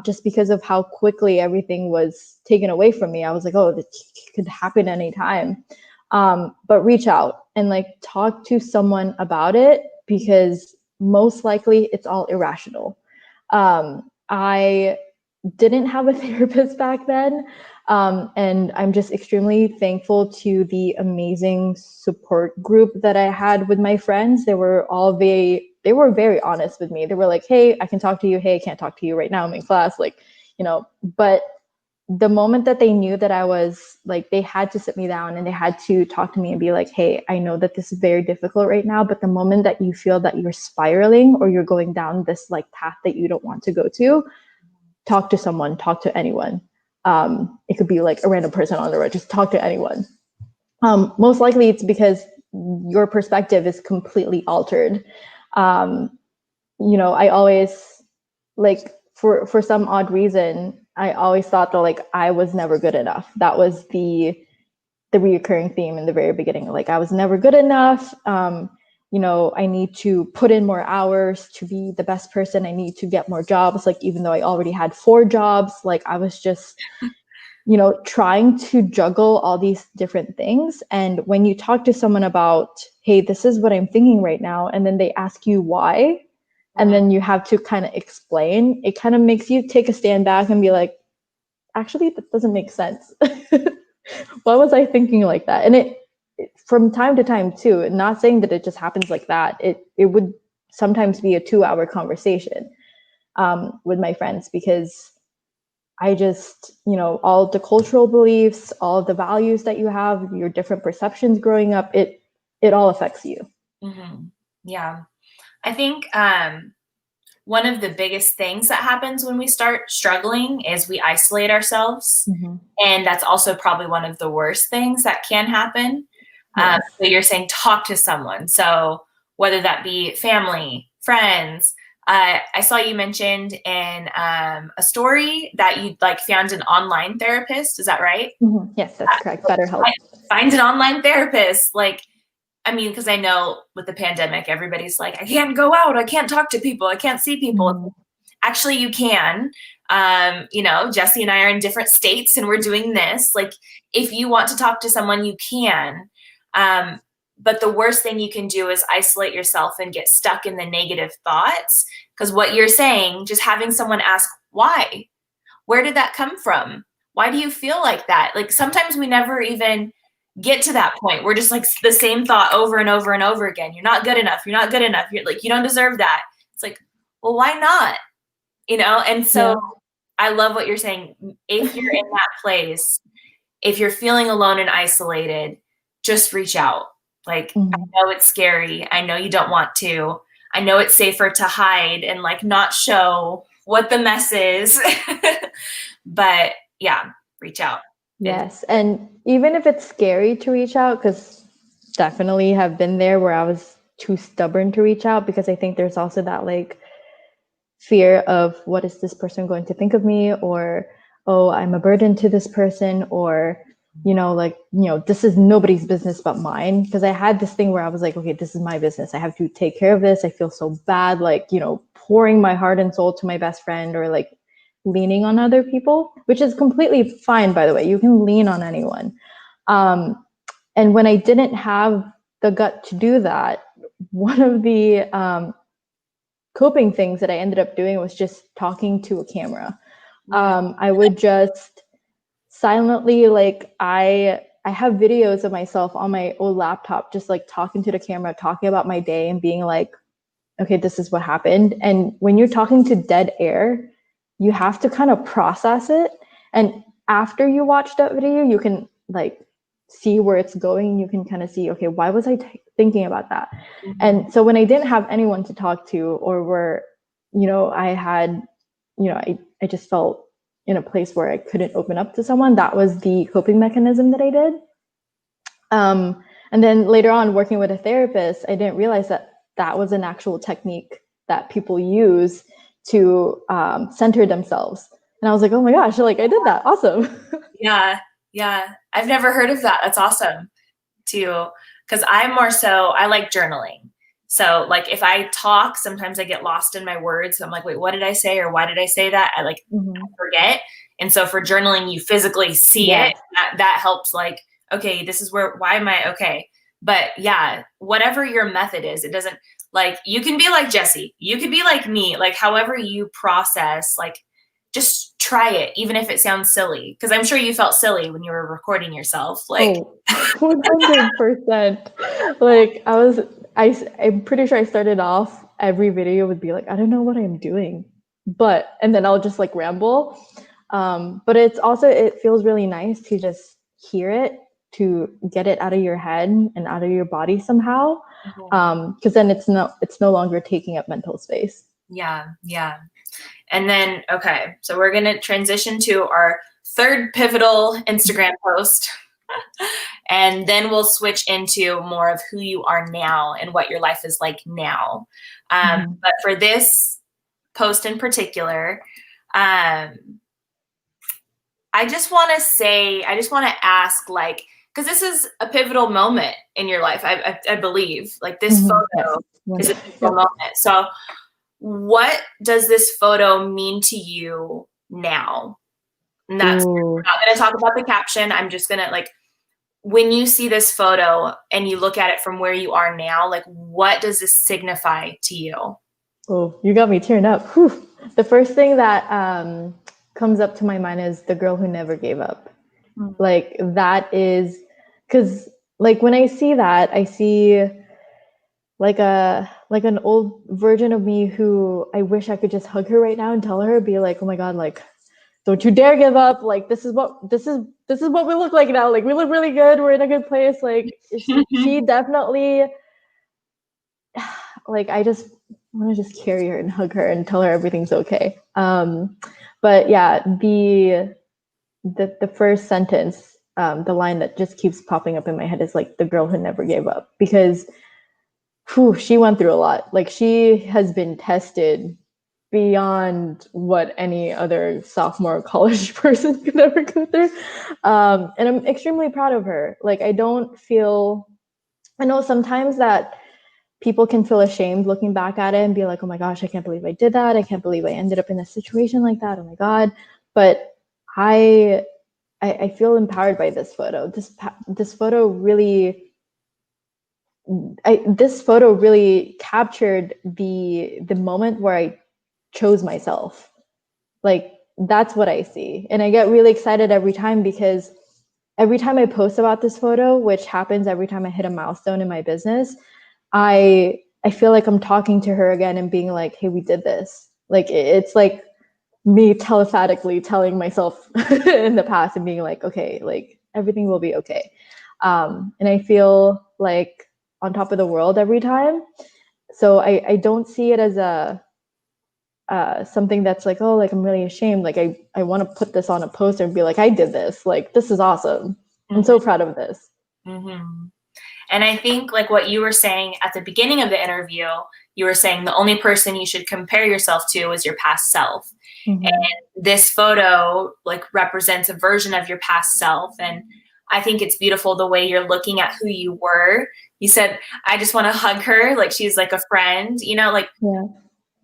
just because of how quickly everything was taken away from me. I was like, oh, this could happen anytime. But reach out and like talk to someone about it, because most likely it's all irrational. I didn't have a therapist back then. And I'm just extremely thankful to the amazing support group that I had with my friends. They were very honest with me. They were like, hey, I can talk to you. Hey, I can't talk to you right now. I'm in class. Like, but the moment that they knew that I was like, they had to sit me down and they had to talk to me and be like, hey, I know that this is very difficult right now, but the moment that you feel that you're spiraling or you're going down this like path that you don't want to go to, talk to someone, talk to anyone. It could be like a random person on the road, just talk to anyone. Most likely it's because your perspective is completely altered. I always like, for some odd reason, I always thought that like I was never good enough. That was the reoccurring theme in the very beginning. Like I was never good enough. I need to put in more hours to be the best person. I need to get more jobs. Like even though I already had 4 jobs, like I was just, trying to juggle all these different things. And when you talk to someone about, hey, this is what I'm thinking right now, and then they ask you why, and then you have to kind of explain, it kind of makes you take a stand back and be like, actually, that doesn't make sense. Why was I thinking like that? And it from time to time too, not saying that it just happens like that. It would sometimes be a 2-hour conversation with my friends, because I just, all the cultural beliefs, all the values that you have, your different perceptions growing up, it all affects you. Mm-hmm. Yeah. I think one of the biggest things that happens when we start struggling is we isolate ourselves. Mm-hmm. And that's also probably one of the worst things that can happen. Yes. So you're saying talk to someone. So whether that be family, friends. I saw you mentioned in a story that you like found an online therapist. Is that right? Mm-hmm. Yes, that's correct. BetterHelp. Find an online therapist. Because I know with the pandemic, everybody's like, I can't go out. I can't talk to people. I can't see people. Mm-hmm. Actually, you can. Jessie and I are in different states and we're doing this. Like, if you want to talk to someone, you can. But the worst thing you can do is isolate yourself and get stuck in the negative thoughts. Because what you're saying, just having someone ask, why? Where did that come from? Why do you feel like that? Like, sometimes we never even get to that point. We're just like the same thought over and over and over again. You're not good enough. You're not good enough. You're like, you don't deserve that. It's like, well, why not? And so I love what you're saying. If you're in that place, if you're feeling alone and isolated, just reach out. Like, I know it's scary. I know you don't want to. I know it's safer to hide and like not show what the mess is. But yeah, reach out. Yes. And even if it's scary to reach out, because definitely have been there where I was too stubborn to reach out, because I think there's also that like fear of what is this person going to think of me, or, oh, I'm a burden to this person, or, this is nobody's business but mine. Because I had this thing where I was like, okay, this is my business. I have to take care of this. I feel so bad, like, pouring my heart and soul to my best friend, or like leaning on other people, which is completely fine, by the way. You can lean on anyone. And when I didn't have the gut to do that, one of the coping things that I ended up doing was just talking to a camera. I would just silently, like, I have videos of myself on my old laptop, just like talking to the camera, talking about my day and being like, okay, this is what happened. And when you're talking to dead air, you have to kind of process it. And after you watch that video, you can like see where it's going. You can kind of see, okay, why was I thinking about that? And so when I didn't have anyone to talk to, or where, I had, I just felt in a place where I couldn't open up to someone, that was the coping mechanism that I did. And then later on, working with a therapist, I didn't realize that that was an actual technique that people use to center themselves. And I was like, oh my gosh, like I did that. Awesome. Yeah. I've never heard of that. That's awesome too. Because I like journaling. So like if I talk, sometimes I get lost in my words. I'm like, wait, what did I say? Or why did I say that? I forget. And so for journaling, you physically see it. That helps like okay, this is why am I okay? But yeah, whatever your method is, it doesn't, like, you can be like Jessie, you could be like me, like however you process, like just try it, even if it sounds silly. Because I'm sure you felt silly when you were recording yourself. Like, Oh, 100%. Like I'm pretty sure I started off every video would be like, I don't know what I'm doing, and then I'll just like ramble. But it's also, it feels really nice to just hear it, to get it out of your head and out of your body somehow. Because then it's no longer taking up mental space. yeah, yeah. And then, okay, so we're going to transition to our third pivotal Instagram post. And then we'll switch into more of who you are now and what your life is like now. But for this post in particular, I just want to ask, like, because this is a pivotal moment in your life, I believe. Like, this photo is a pivotal moment. So what does this photo mean to you now? And we're not going to talk about the caption. I'm just going to, like, when you see this photo and you look at it from where you are now, like, what does this signify to you? Oh, you got me tearing up. Whew. The first thing that comes up to my mind is the girl who never gave up. Like, that is, because like when I see that, I see like an old version of me who I wish I could just hug her right now and tell her, be like, oh my God, like, don't you dare give up. Like, this is what we look like now. Like, we look really good. We're in a good place. Like, she definitely, like, I just want to just carry her and hug her and tell her everything's okay. But yeah, the first sentence, the line that just keeps popping up in my head is like, the girl who never gave up, because she went through a lot. Like, she has been tested beyond what any other sophomore college person could ever go through. And I'm extremely proud of her. Like, I know sometimes that people can feel ashamed looking back at it and be like, oh my gosh, I can't believe I did that. I can't believe I ended up in a situation like that. Oh my God. But I feel empowered by this photo. This photo really captured the moment where I chose myself. Like, that's what I see. And I get really excited every time, because every time I post about this photo, which happens every time I hit a milestone in my business, I feel like I'm talking to her again and being like, hey, we did this. Like, it's like me telepathically telling myself in the past and being like, okay, like, everything will be okay. And I feel like on top of the world every time. So I don't see it as a something that's like, oh, like, I'm really ashamed. Like, I want to put this on a poster and be like, I did this. Like, this is awesome. I'm so proud of this. And I think, like, what you were saying at the beginning of the interview, you were saying the only person you should compare yourself to is your past self. And this photo, like, represents a version of your past self. And I think it's beautiful the way you're looking at who you were. You said, I just want to hug her. Like, she's like a friend, you know, like,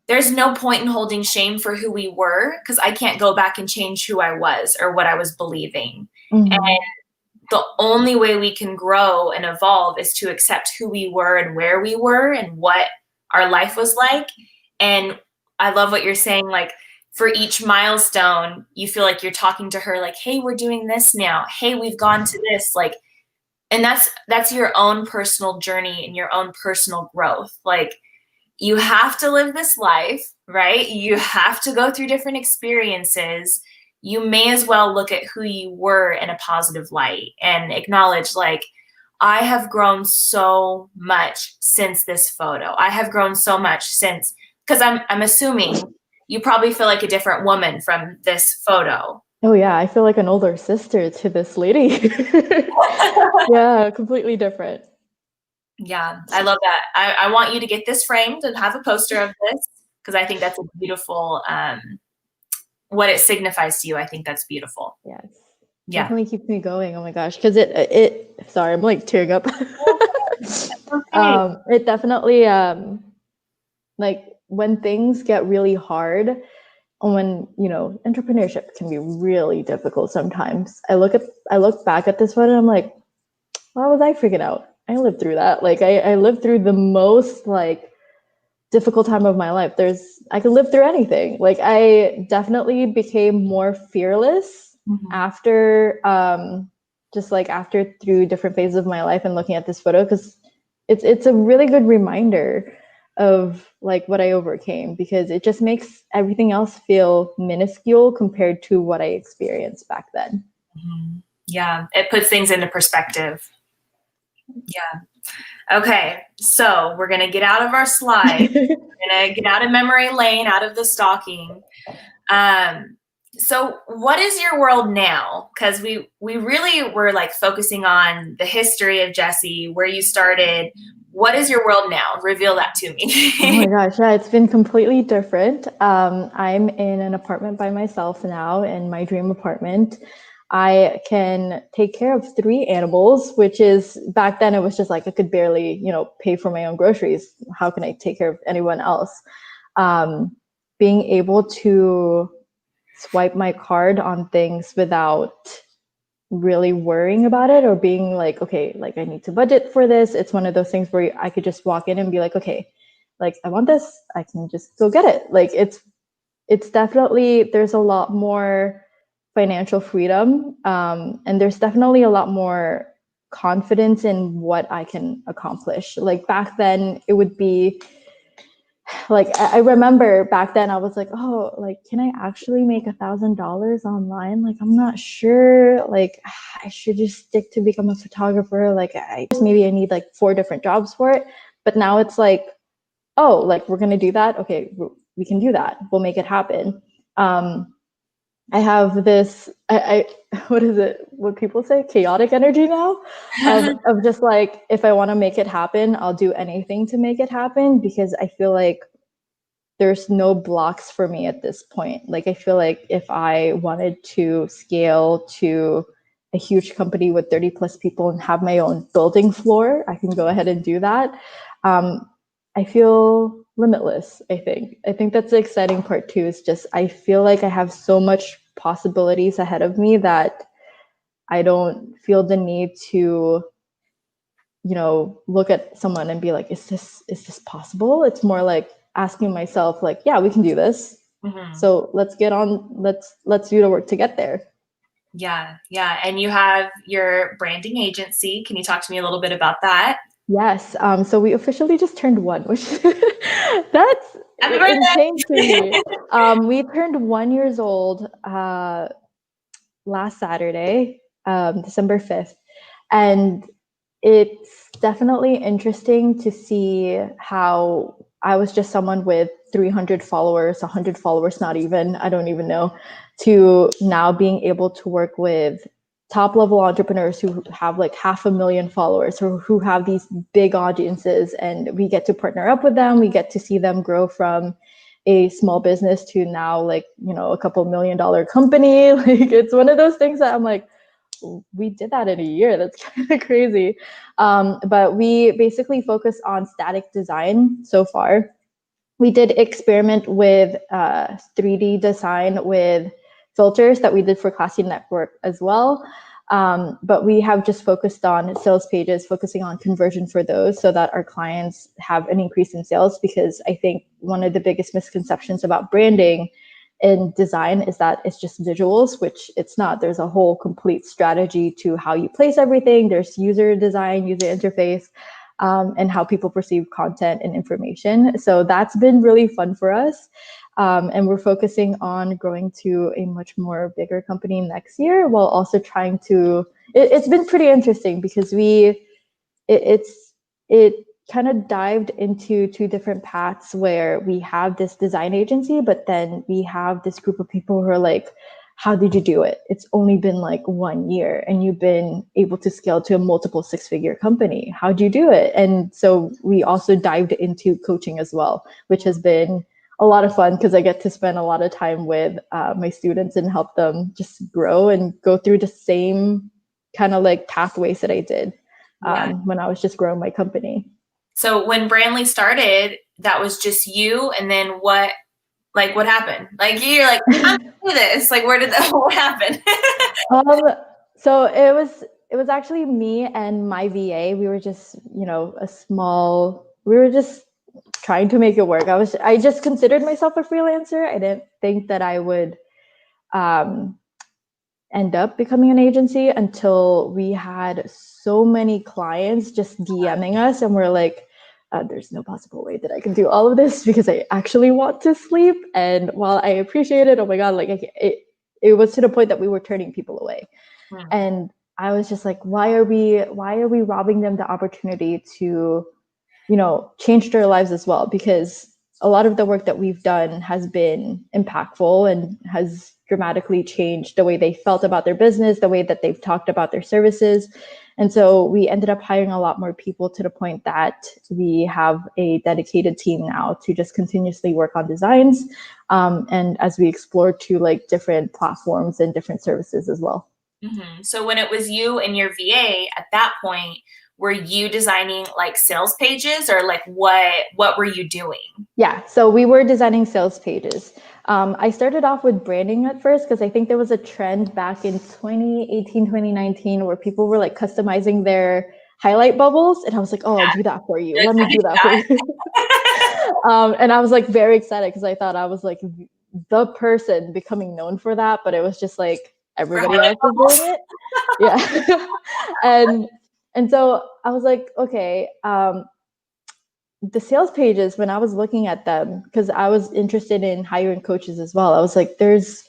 there's no point in holding shame for who we were, because I can't go back and change who I was or what I was believing. And the only way we can grow and evolve is to accept who we were and where we were and what our life was like. And I love what you're saying. Like, for each milestone, you feel like you're talking to her, like, hey, we're doing this now. Hey, we've gone to this. Like, and that's your own personal journey and your own personal growth. Like, you have to live this life, right? You have to go through different experiences. You may as well look at who you were in a positive light and acknowledge, like, I have grown so much since this photo. I have grown so much since, because I'm assuming you probably feel like a different woman from this photo. Oh yeah, I feel like an older sister to this lady. Yeah, completely different. Yeah, I love that. I want you to get this framed and have a poster of this, because I think that's a beautiful, what it signifies to you. I think that's beautiful. Yes. Yeah. Definitely keeps me going. Oh my gosh. Because sorry, I'm like tearing up. It definitely, like, when things get really hard, and when, entrepreneurship can be really difficult sometimes, I look back at this one and I'm like, why was I freaking out? I lived through that. Like I lived through the most like difficult time of my life. I could live through anything. Like I definitely became more fearless after just like after through different phases of my life and looking at this photo, because it's a really good reminder of like what I overcame, because it just makes everything else feel minuscule compared to what I experienced back then. Yeah, it puts things into perspective. Yeah. Okay, so we're gonna get out of our slide. We're gonna get out of memory lane, out of the stalking. So what is your world now? Because we really were like focusing on the history of Jessie, where you started. What is your world now? Reveal that to me. Oh my gosh, yeah, it's been completely different. I'm in an apartment by myself now, in my dream apartment. I can take care of 3 animals, which is, back then it was just like I could barely, pay for my own groceries. How can I take care of anyone else? Being able to swipe my card on things without really worrying about it, or being like, okay, like I need to budget for this. It's one of those things where I could just walk in and be like, okay, like I want this, I can just go get it. Like it's definitely, there's a lot more financial freedom, and there's definitely a lot more confidence in what I can accomplish. Like back then it would be like, I remember back then I was like, oh, like, can I actually make $1,000 online? Like, I'm not sure. Like, I should just stick to become a photographer. Like, maybe I need like 4 different jobs for it. But now it's like, oh, like we're gonna do that. Okay, we can do that. We'll make it happen. I have this, what is it? What people say? Chaotic energy now, of just like, if I want to make it happen, I'll do anything to make it happen, because I feel like there's no blocks for me at this point. Like I feel like if I wanted to scale to a huge company with 30 plus people and have my own building floor, I can go ahead and do that. I feel limitless. I think that's the exciting part too, is just I feel like I have so much possibilities ahead of me that I don't feel the need to look at someone and be like, is this possible? It's more like asking myself, like, yeah, we can do this. So let's get on, let's do the work to get there. Yeah. And you have your branding agency. Can you talk to me a little bit about that? Yes. So we officially just turned 1, which that's insane to me. We turned 1 years old last Saturday, December 5th. And it's definitely interesting to see how I was just someone with 300 followers, 100 followers, not even, I don't even know, to now being able to work with top level entrepreneurs who have like 500,000 followers, or who have these big audiences, and we get to partner up with them. We get to see them grow from a small business to now like, a couple $1 million company. Like it's one of those things that I'm like, we did that in a year. That's kind of crazy. But we basically focus on static design so far. We did experiment with 3D design with filters that we did for Classy Network as well. But we have just focused on sales pages, focusing on conversion for those, so that our clients have an increase in sales. Because I think one of the biggest misconceptions about branding in design is that it's just visuals, which it's not. There's a whole complete strategy to how you place everything. There's user design, user interface, and how people perceive content and information. So that's been really fun for us. And we're focusing on growing to a much more bigger company next year, while also trying to, it's been pretty interesting, because it kind of dived into 2 different paths, where we have this design agency, but then we have this group of people who are like, how did you do it? It's only been like 1 year and you've been able to scale to a multiple 6-figure company. How'd you do it? And so we also dived into coaching as well, which has been a lot of fun, because I get to spend a lot of time with my students and help them just grow and go through the same kind of like pathways that I did when I was just growing my company. So when Brandly started, that was just you, and then what happened? Like you're like, I'm gonna do this. Like what happened? So it It was actually me and my VA. We were just, we were just trying to make it work. I just considered myself a freelancer. I didn't think that I would end up becoming an agency until we had so many clients just DMing us, and we're like, there's no possible way that I can do all of this because I actually want to sleep. And while I appreciate it, oh my God, like it was to the point that we were turning people away. And I was just like, why are we robbing them the opportunity to, change their lives as well? Because a lot of the work that we've done has been impactful and has dramatically changed the way they felt about their business, the way that they've talked about their services. And so we ended up hiring a lot more people to the point that we have a dedicated team now to just continuously work on designs. And as we explore to like different platforms and different services as well. Mm-hmm. So when it was you and your VA at that point, were you designing like sales pages, or like what were you doing? Yeah, so we were designing sales pages. I started off with branding at first because I think there was a trend back in 2018, 2019 where people were like customizing their highlight bubbles. And I was like, oh, I'll do that for you. Let me do that for you. And I was like very excited because I thought I was like the person becoming known for that. But it was just like everybody else was doing it. Yeah. And so I was like, okay, the sales pages, when I was looking at them, because I was interested in hiring coaches as well, I was like, there's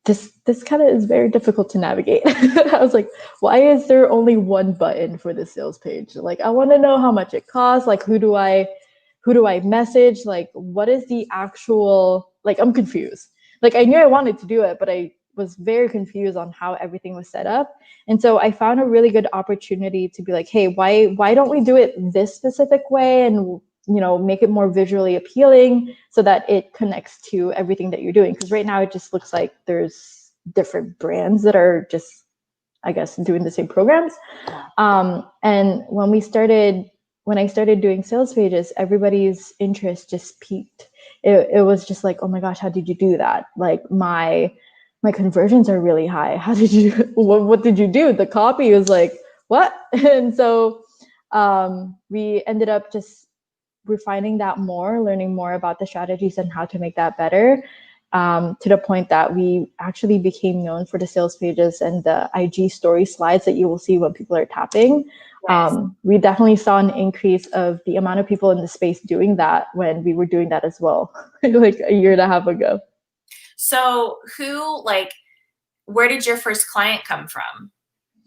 this kind of is very difficult to navigate. I was like, why is there only one button for the sales page? Like, I want to know how much it costs. Like, who do I message? Like, what is the actual, like, I'm confused. Like, I knew I wanted to do it, but I was very confused on how everything was set up. And so I found a really good opportunity to be like, hey, why don't we do it this specific way and make it more visually appealing so that it connects to everything that you're doing? Because right now it just looks like there's different brands that are just, I guess, doing the same programs. And when I started doing sales pages, everybody's interest just peaked. It was just like, oh my gosh, how did you do that? Like my conversions are really high. How did you, what did you do? The copy was like, what? And so we ended up just refining that more, learning more about the strategies and how to make that better, to the point that we actually became known for the sales pages and the IG story slides that you will see when people are tapping. Yes. We definitely saw an increase of the amount of people in the space doing that when we were doing that as well, like a year and a half ago. So where did your first client come from?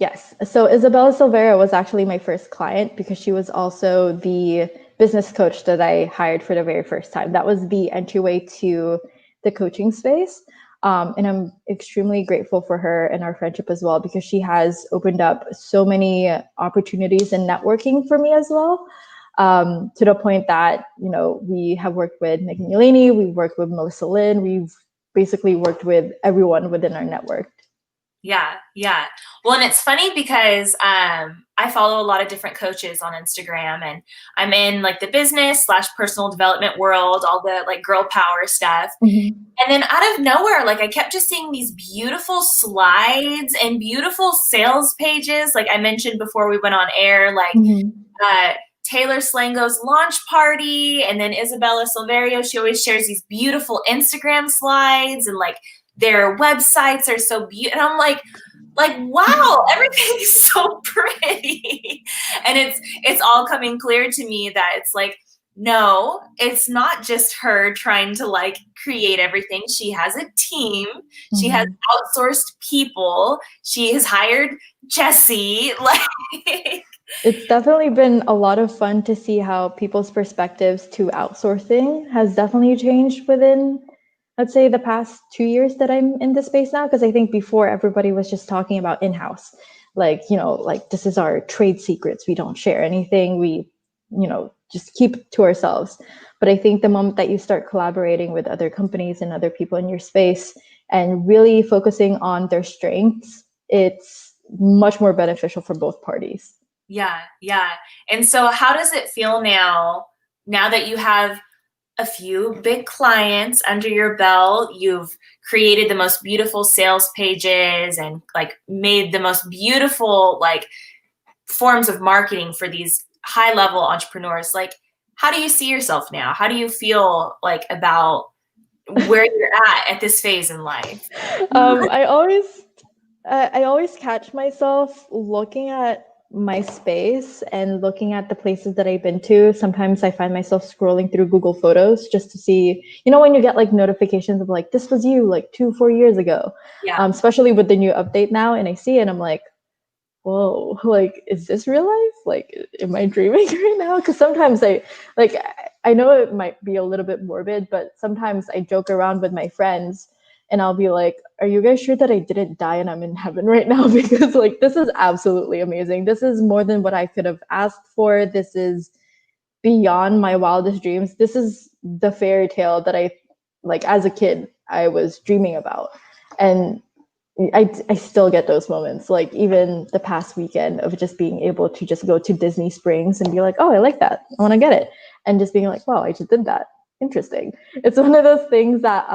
Yes. So Isabella Silvera was actually my first client because she was also the business coach that I hired for the very first time. That was the entryway to the coaching space. And I'm extremely grateful for her and our friendship as well, because she has opened up so many opportunities and networking for me as well. To the point that, we have worked with Megan Mulaney, we've worked with Melissa Lynn, we've basically worked with everyone within our network. Yeah. Well, and it's funny because I follow a lot of different coaches on Instagram, and I'm in like the business / personal development world, all the like girl power stuff. Mm-hmm. And then out of nowhere, like I kept just seeing these beautiful slides and beautiful sales pages. Like I mentioned before we went on air, like Taylor Slango's launch party, and then Isabella Silverio, she always shares these beautiful Instagram slides, and like their websites are so beautiful. And I'm like, wow, everything's so pretty. And it's all coming clear to me that it's like, no, it's not just her trying to like create everything. She has a team. Mm-hmm. She has outsourced people. She has hired Jessie. Like, it's definitely been a lot of fun to see how people's perspectives to outsourcing has definitely changed within, let's say, the past 2 years that I'm in this space now. Because I think before everybody was just talking about in-house, like, like this is our trade secrets. We don't share anything. We, just keep it to ourselves. But I think the moment that you start collaborating with other companies and other people in your space and really focusing on their strengths, it's much more beneficial for both parties. Yeah. And so how does it feel now that you have a few big clients under your belt. You've created the most beautiful sales pages and like made the most beautiful like forms of marketing for these high level entrepreneurs. Like, how do you see yourself now? How do you feel like about where you're at this phase in life? I always catch myself looking at my space and looking at the places that I've been to. Sometimes I find myself scrolling through Google Photos just to see, you know, when you get like notifications of like, this was you like 4 years ago, Yeah. Especially with the new update now. And I see it, and I'm like, whoa, like, is this real life? Like, am I dreaming right now? Because sometimes I know it might be a little bit morbid, but sometimes I joke around with my friends and I'll be like, are you guys sure that I didn't die and I'm in heaven right now? Because like, this is absolutely amazing. This is more than what I could have asked for. This is beyond my wildest dreams. This is the fairy tale that I, like, as a kid, I was dreaming about. And I still get those moments, like even the past weekend of just being able to just go to Disney Springs and be like, oh, I like that, I want to get it, and just being like, wow, I just did that, interesting. It's one of those things that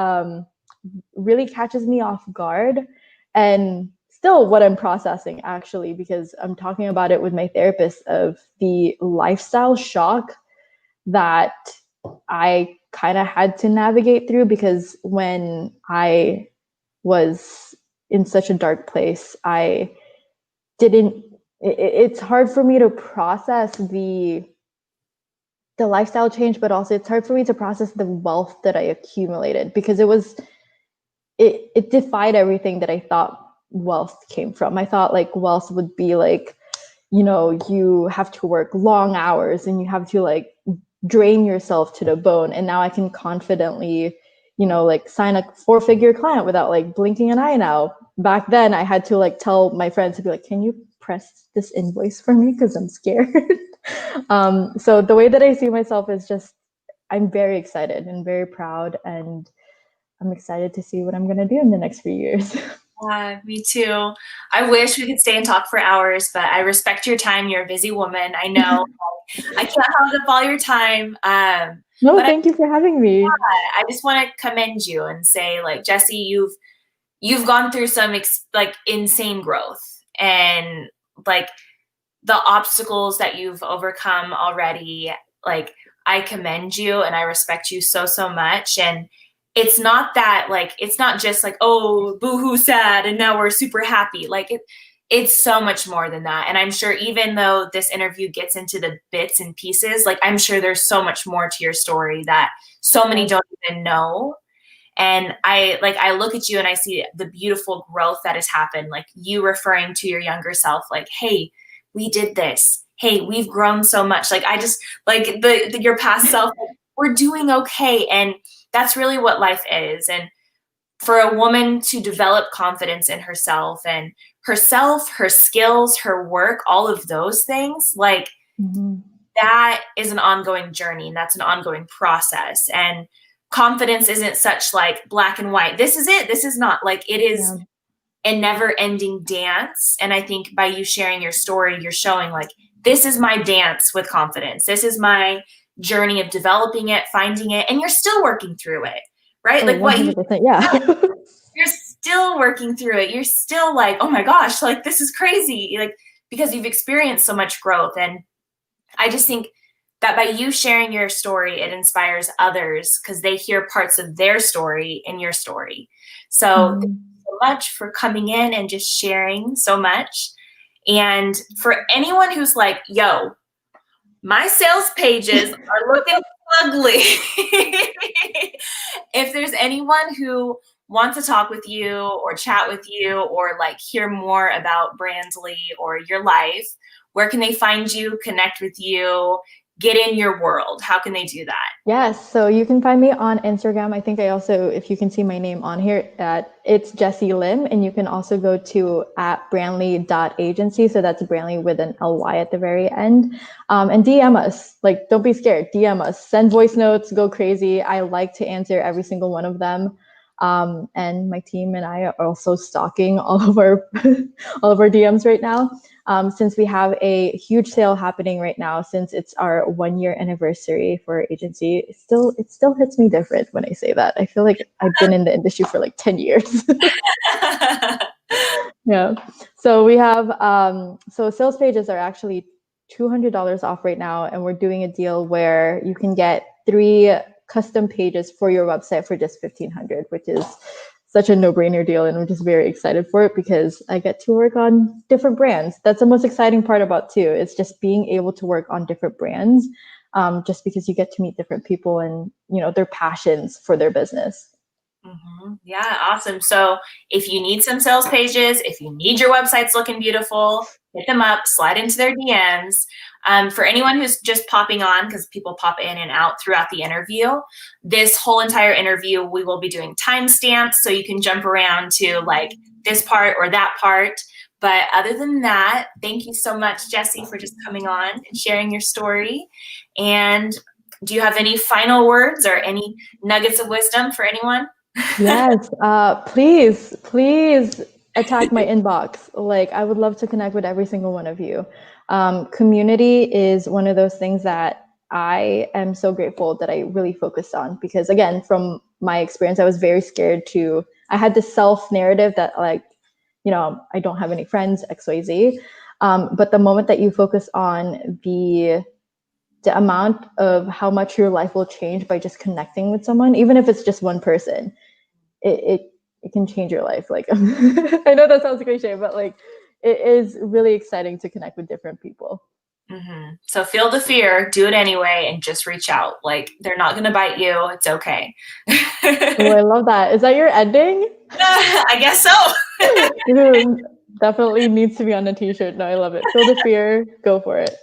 really catches me off guard, and still what I'm processing actually, because I'm talking about it with my therapist of the lifestyle shock that I kind of had to navigate through, because when I was in such a dark place, I didn't, it's hard for me to process the lifestyle change, but also it's hard for me to process the wealth that I accumulated, because it defied everything that I thought wealth came from. I thought like wealth would be like, you know, you have to work long hours and you have to like drain yourself to the bone. And now I can confidently, you know, like sign a 4-figure client without like blinking an eye now. Back then I had to like tell my friends to be like, can you press this invoice for me? Because I'm scared. So the way that I see myself is just, I'm very excited and very proud, and I'm excited to see what I'm going to do in the next few years. Me too. I wish we could stay and talk for hours, but I respect your time. You're a busy woman. I know. I can't hog up all your time. No, thank you for having me. I just want to commend you and say, like, Jessie, you've gone through some like insane growth, and like the obstacles that you've overcome already. Like, I commend you and I respect you so much. And it's not that, like, it's not just like, oh, boohoo, sad, and now we're super happy. Like, it's so much more than that. And I'm sure even though this interview gets into the bits and pieces, like, I'm sure there's so much more to your story that so many don't even know. And I look at you and I see the beautiful growth that has happened. Like, you referring to your younger self, like, hey, we did this. Hey, we've grown so much. Like, I just, like, your past self, like, we're doing okay. And that's really what life is. And for a woman to develop confidence in herself, her skills, her work, all of those things, like, that is an ongoing journey, and that's an ongoing process. And confidence isn't such like black and white. This is it. This is not. Like, it is a never ending dance. And I think by you sharing your story, you're showing like, this is my dance with confidence. This is my journey of developing it, finding it, and you're still working through it, right? Oh, like 100%, what yeah. you're still working through it. You're still like, oh my gosh, like, this is crazy. Like, because you've experienced so much growth. And I just think that by you sharing your story, it inspires others because they hear parts of their story in your story. So thank you so much for coming in and just sharing so much. And for anyone who's like, yo, my sales pages are looking ugly. If there's anyone who wants to talk with you or chat with you or like hear more about Brandly or your life, where can they find you, connect with you, get in your world? How can they do that? Yes, so you can find me on Instagram. I think I also, if you can see my name on here, it's Jessie Lim, and you can also go to @brandly.agency. So that's Brandly with an LY at the very end. And DM us. Like, don't be scared. DM us. Send voice notes. Go crazy. I like to answer every single one of them. And my team and I are also stalking all of our all of our DMs right now, since we have a huge sale happening right now. Since it's our 1 year anniversary for our agency, it still hits me different when I say that. I feel like I've been in the industry for like 10 years. Yeah. So we have so sales pages are actually $200 off right now, and we're doing a deal where you can get 3 custom pages for your website for just 1,500, which is such a no-brainer deal, and I'm just very excited for it because I get to work on different brands. That's the most exciting part about too. It's just being able to work on different brands, just because you get to meet different people and their passions for their business. Yeah, awesome. So if you need some sales pages, if you need your websites looking beautiful, hit them up, slide into their DMs. For anyone who's just popping on, because people pop in and out throughout the interview, this whole entire interview, we will be doing timestamps so you can jump around to like this part or that part. But other than that, thank you so much, Jessie, for just coming on and sharing your story. And do you have any final words or any nuggets of wisdom for anyone? Yes, please attack my inbox. Like, I would love to connect with every single one of you. Community is one of those things that I am so grateful that I really focused on, because again, from my experience, I was very scared I had this self narrative that like, I don't have any friends, XYZ. But the moment that you focus on the amount of how much your life will change by just connecting with someone, even if it's just one person, it can change your life. Like, I know that sounds cliche, but like, it is really exciting to connect with different people. So feel the fear, do it anyway, and just reach out. Like, they're not going to bite you. It's okay. Oh, I love that. Is that your ending? I guess so. Definitely needs to be on a t-shirt. No, I love it. Feel the fear, go for it.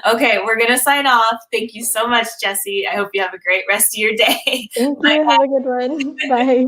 Okay, we're going to sign off. Thank you so much, Jessie. I hope you have a great rest of your day. Thank you. Have a good one. Bye.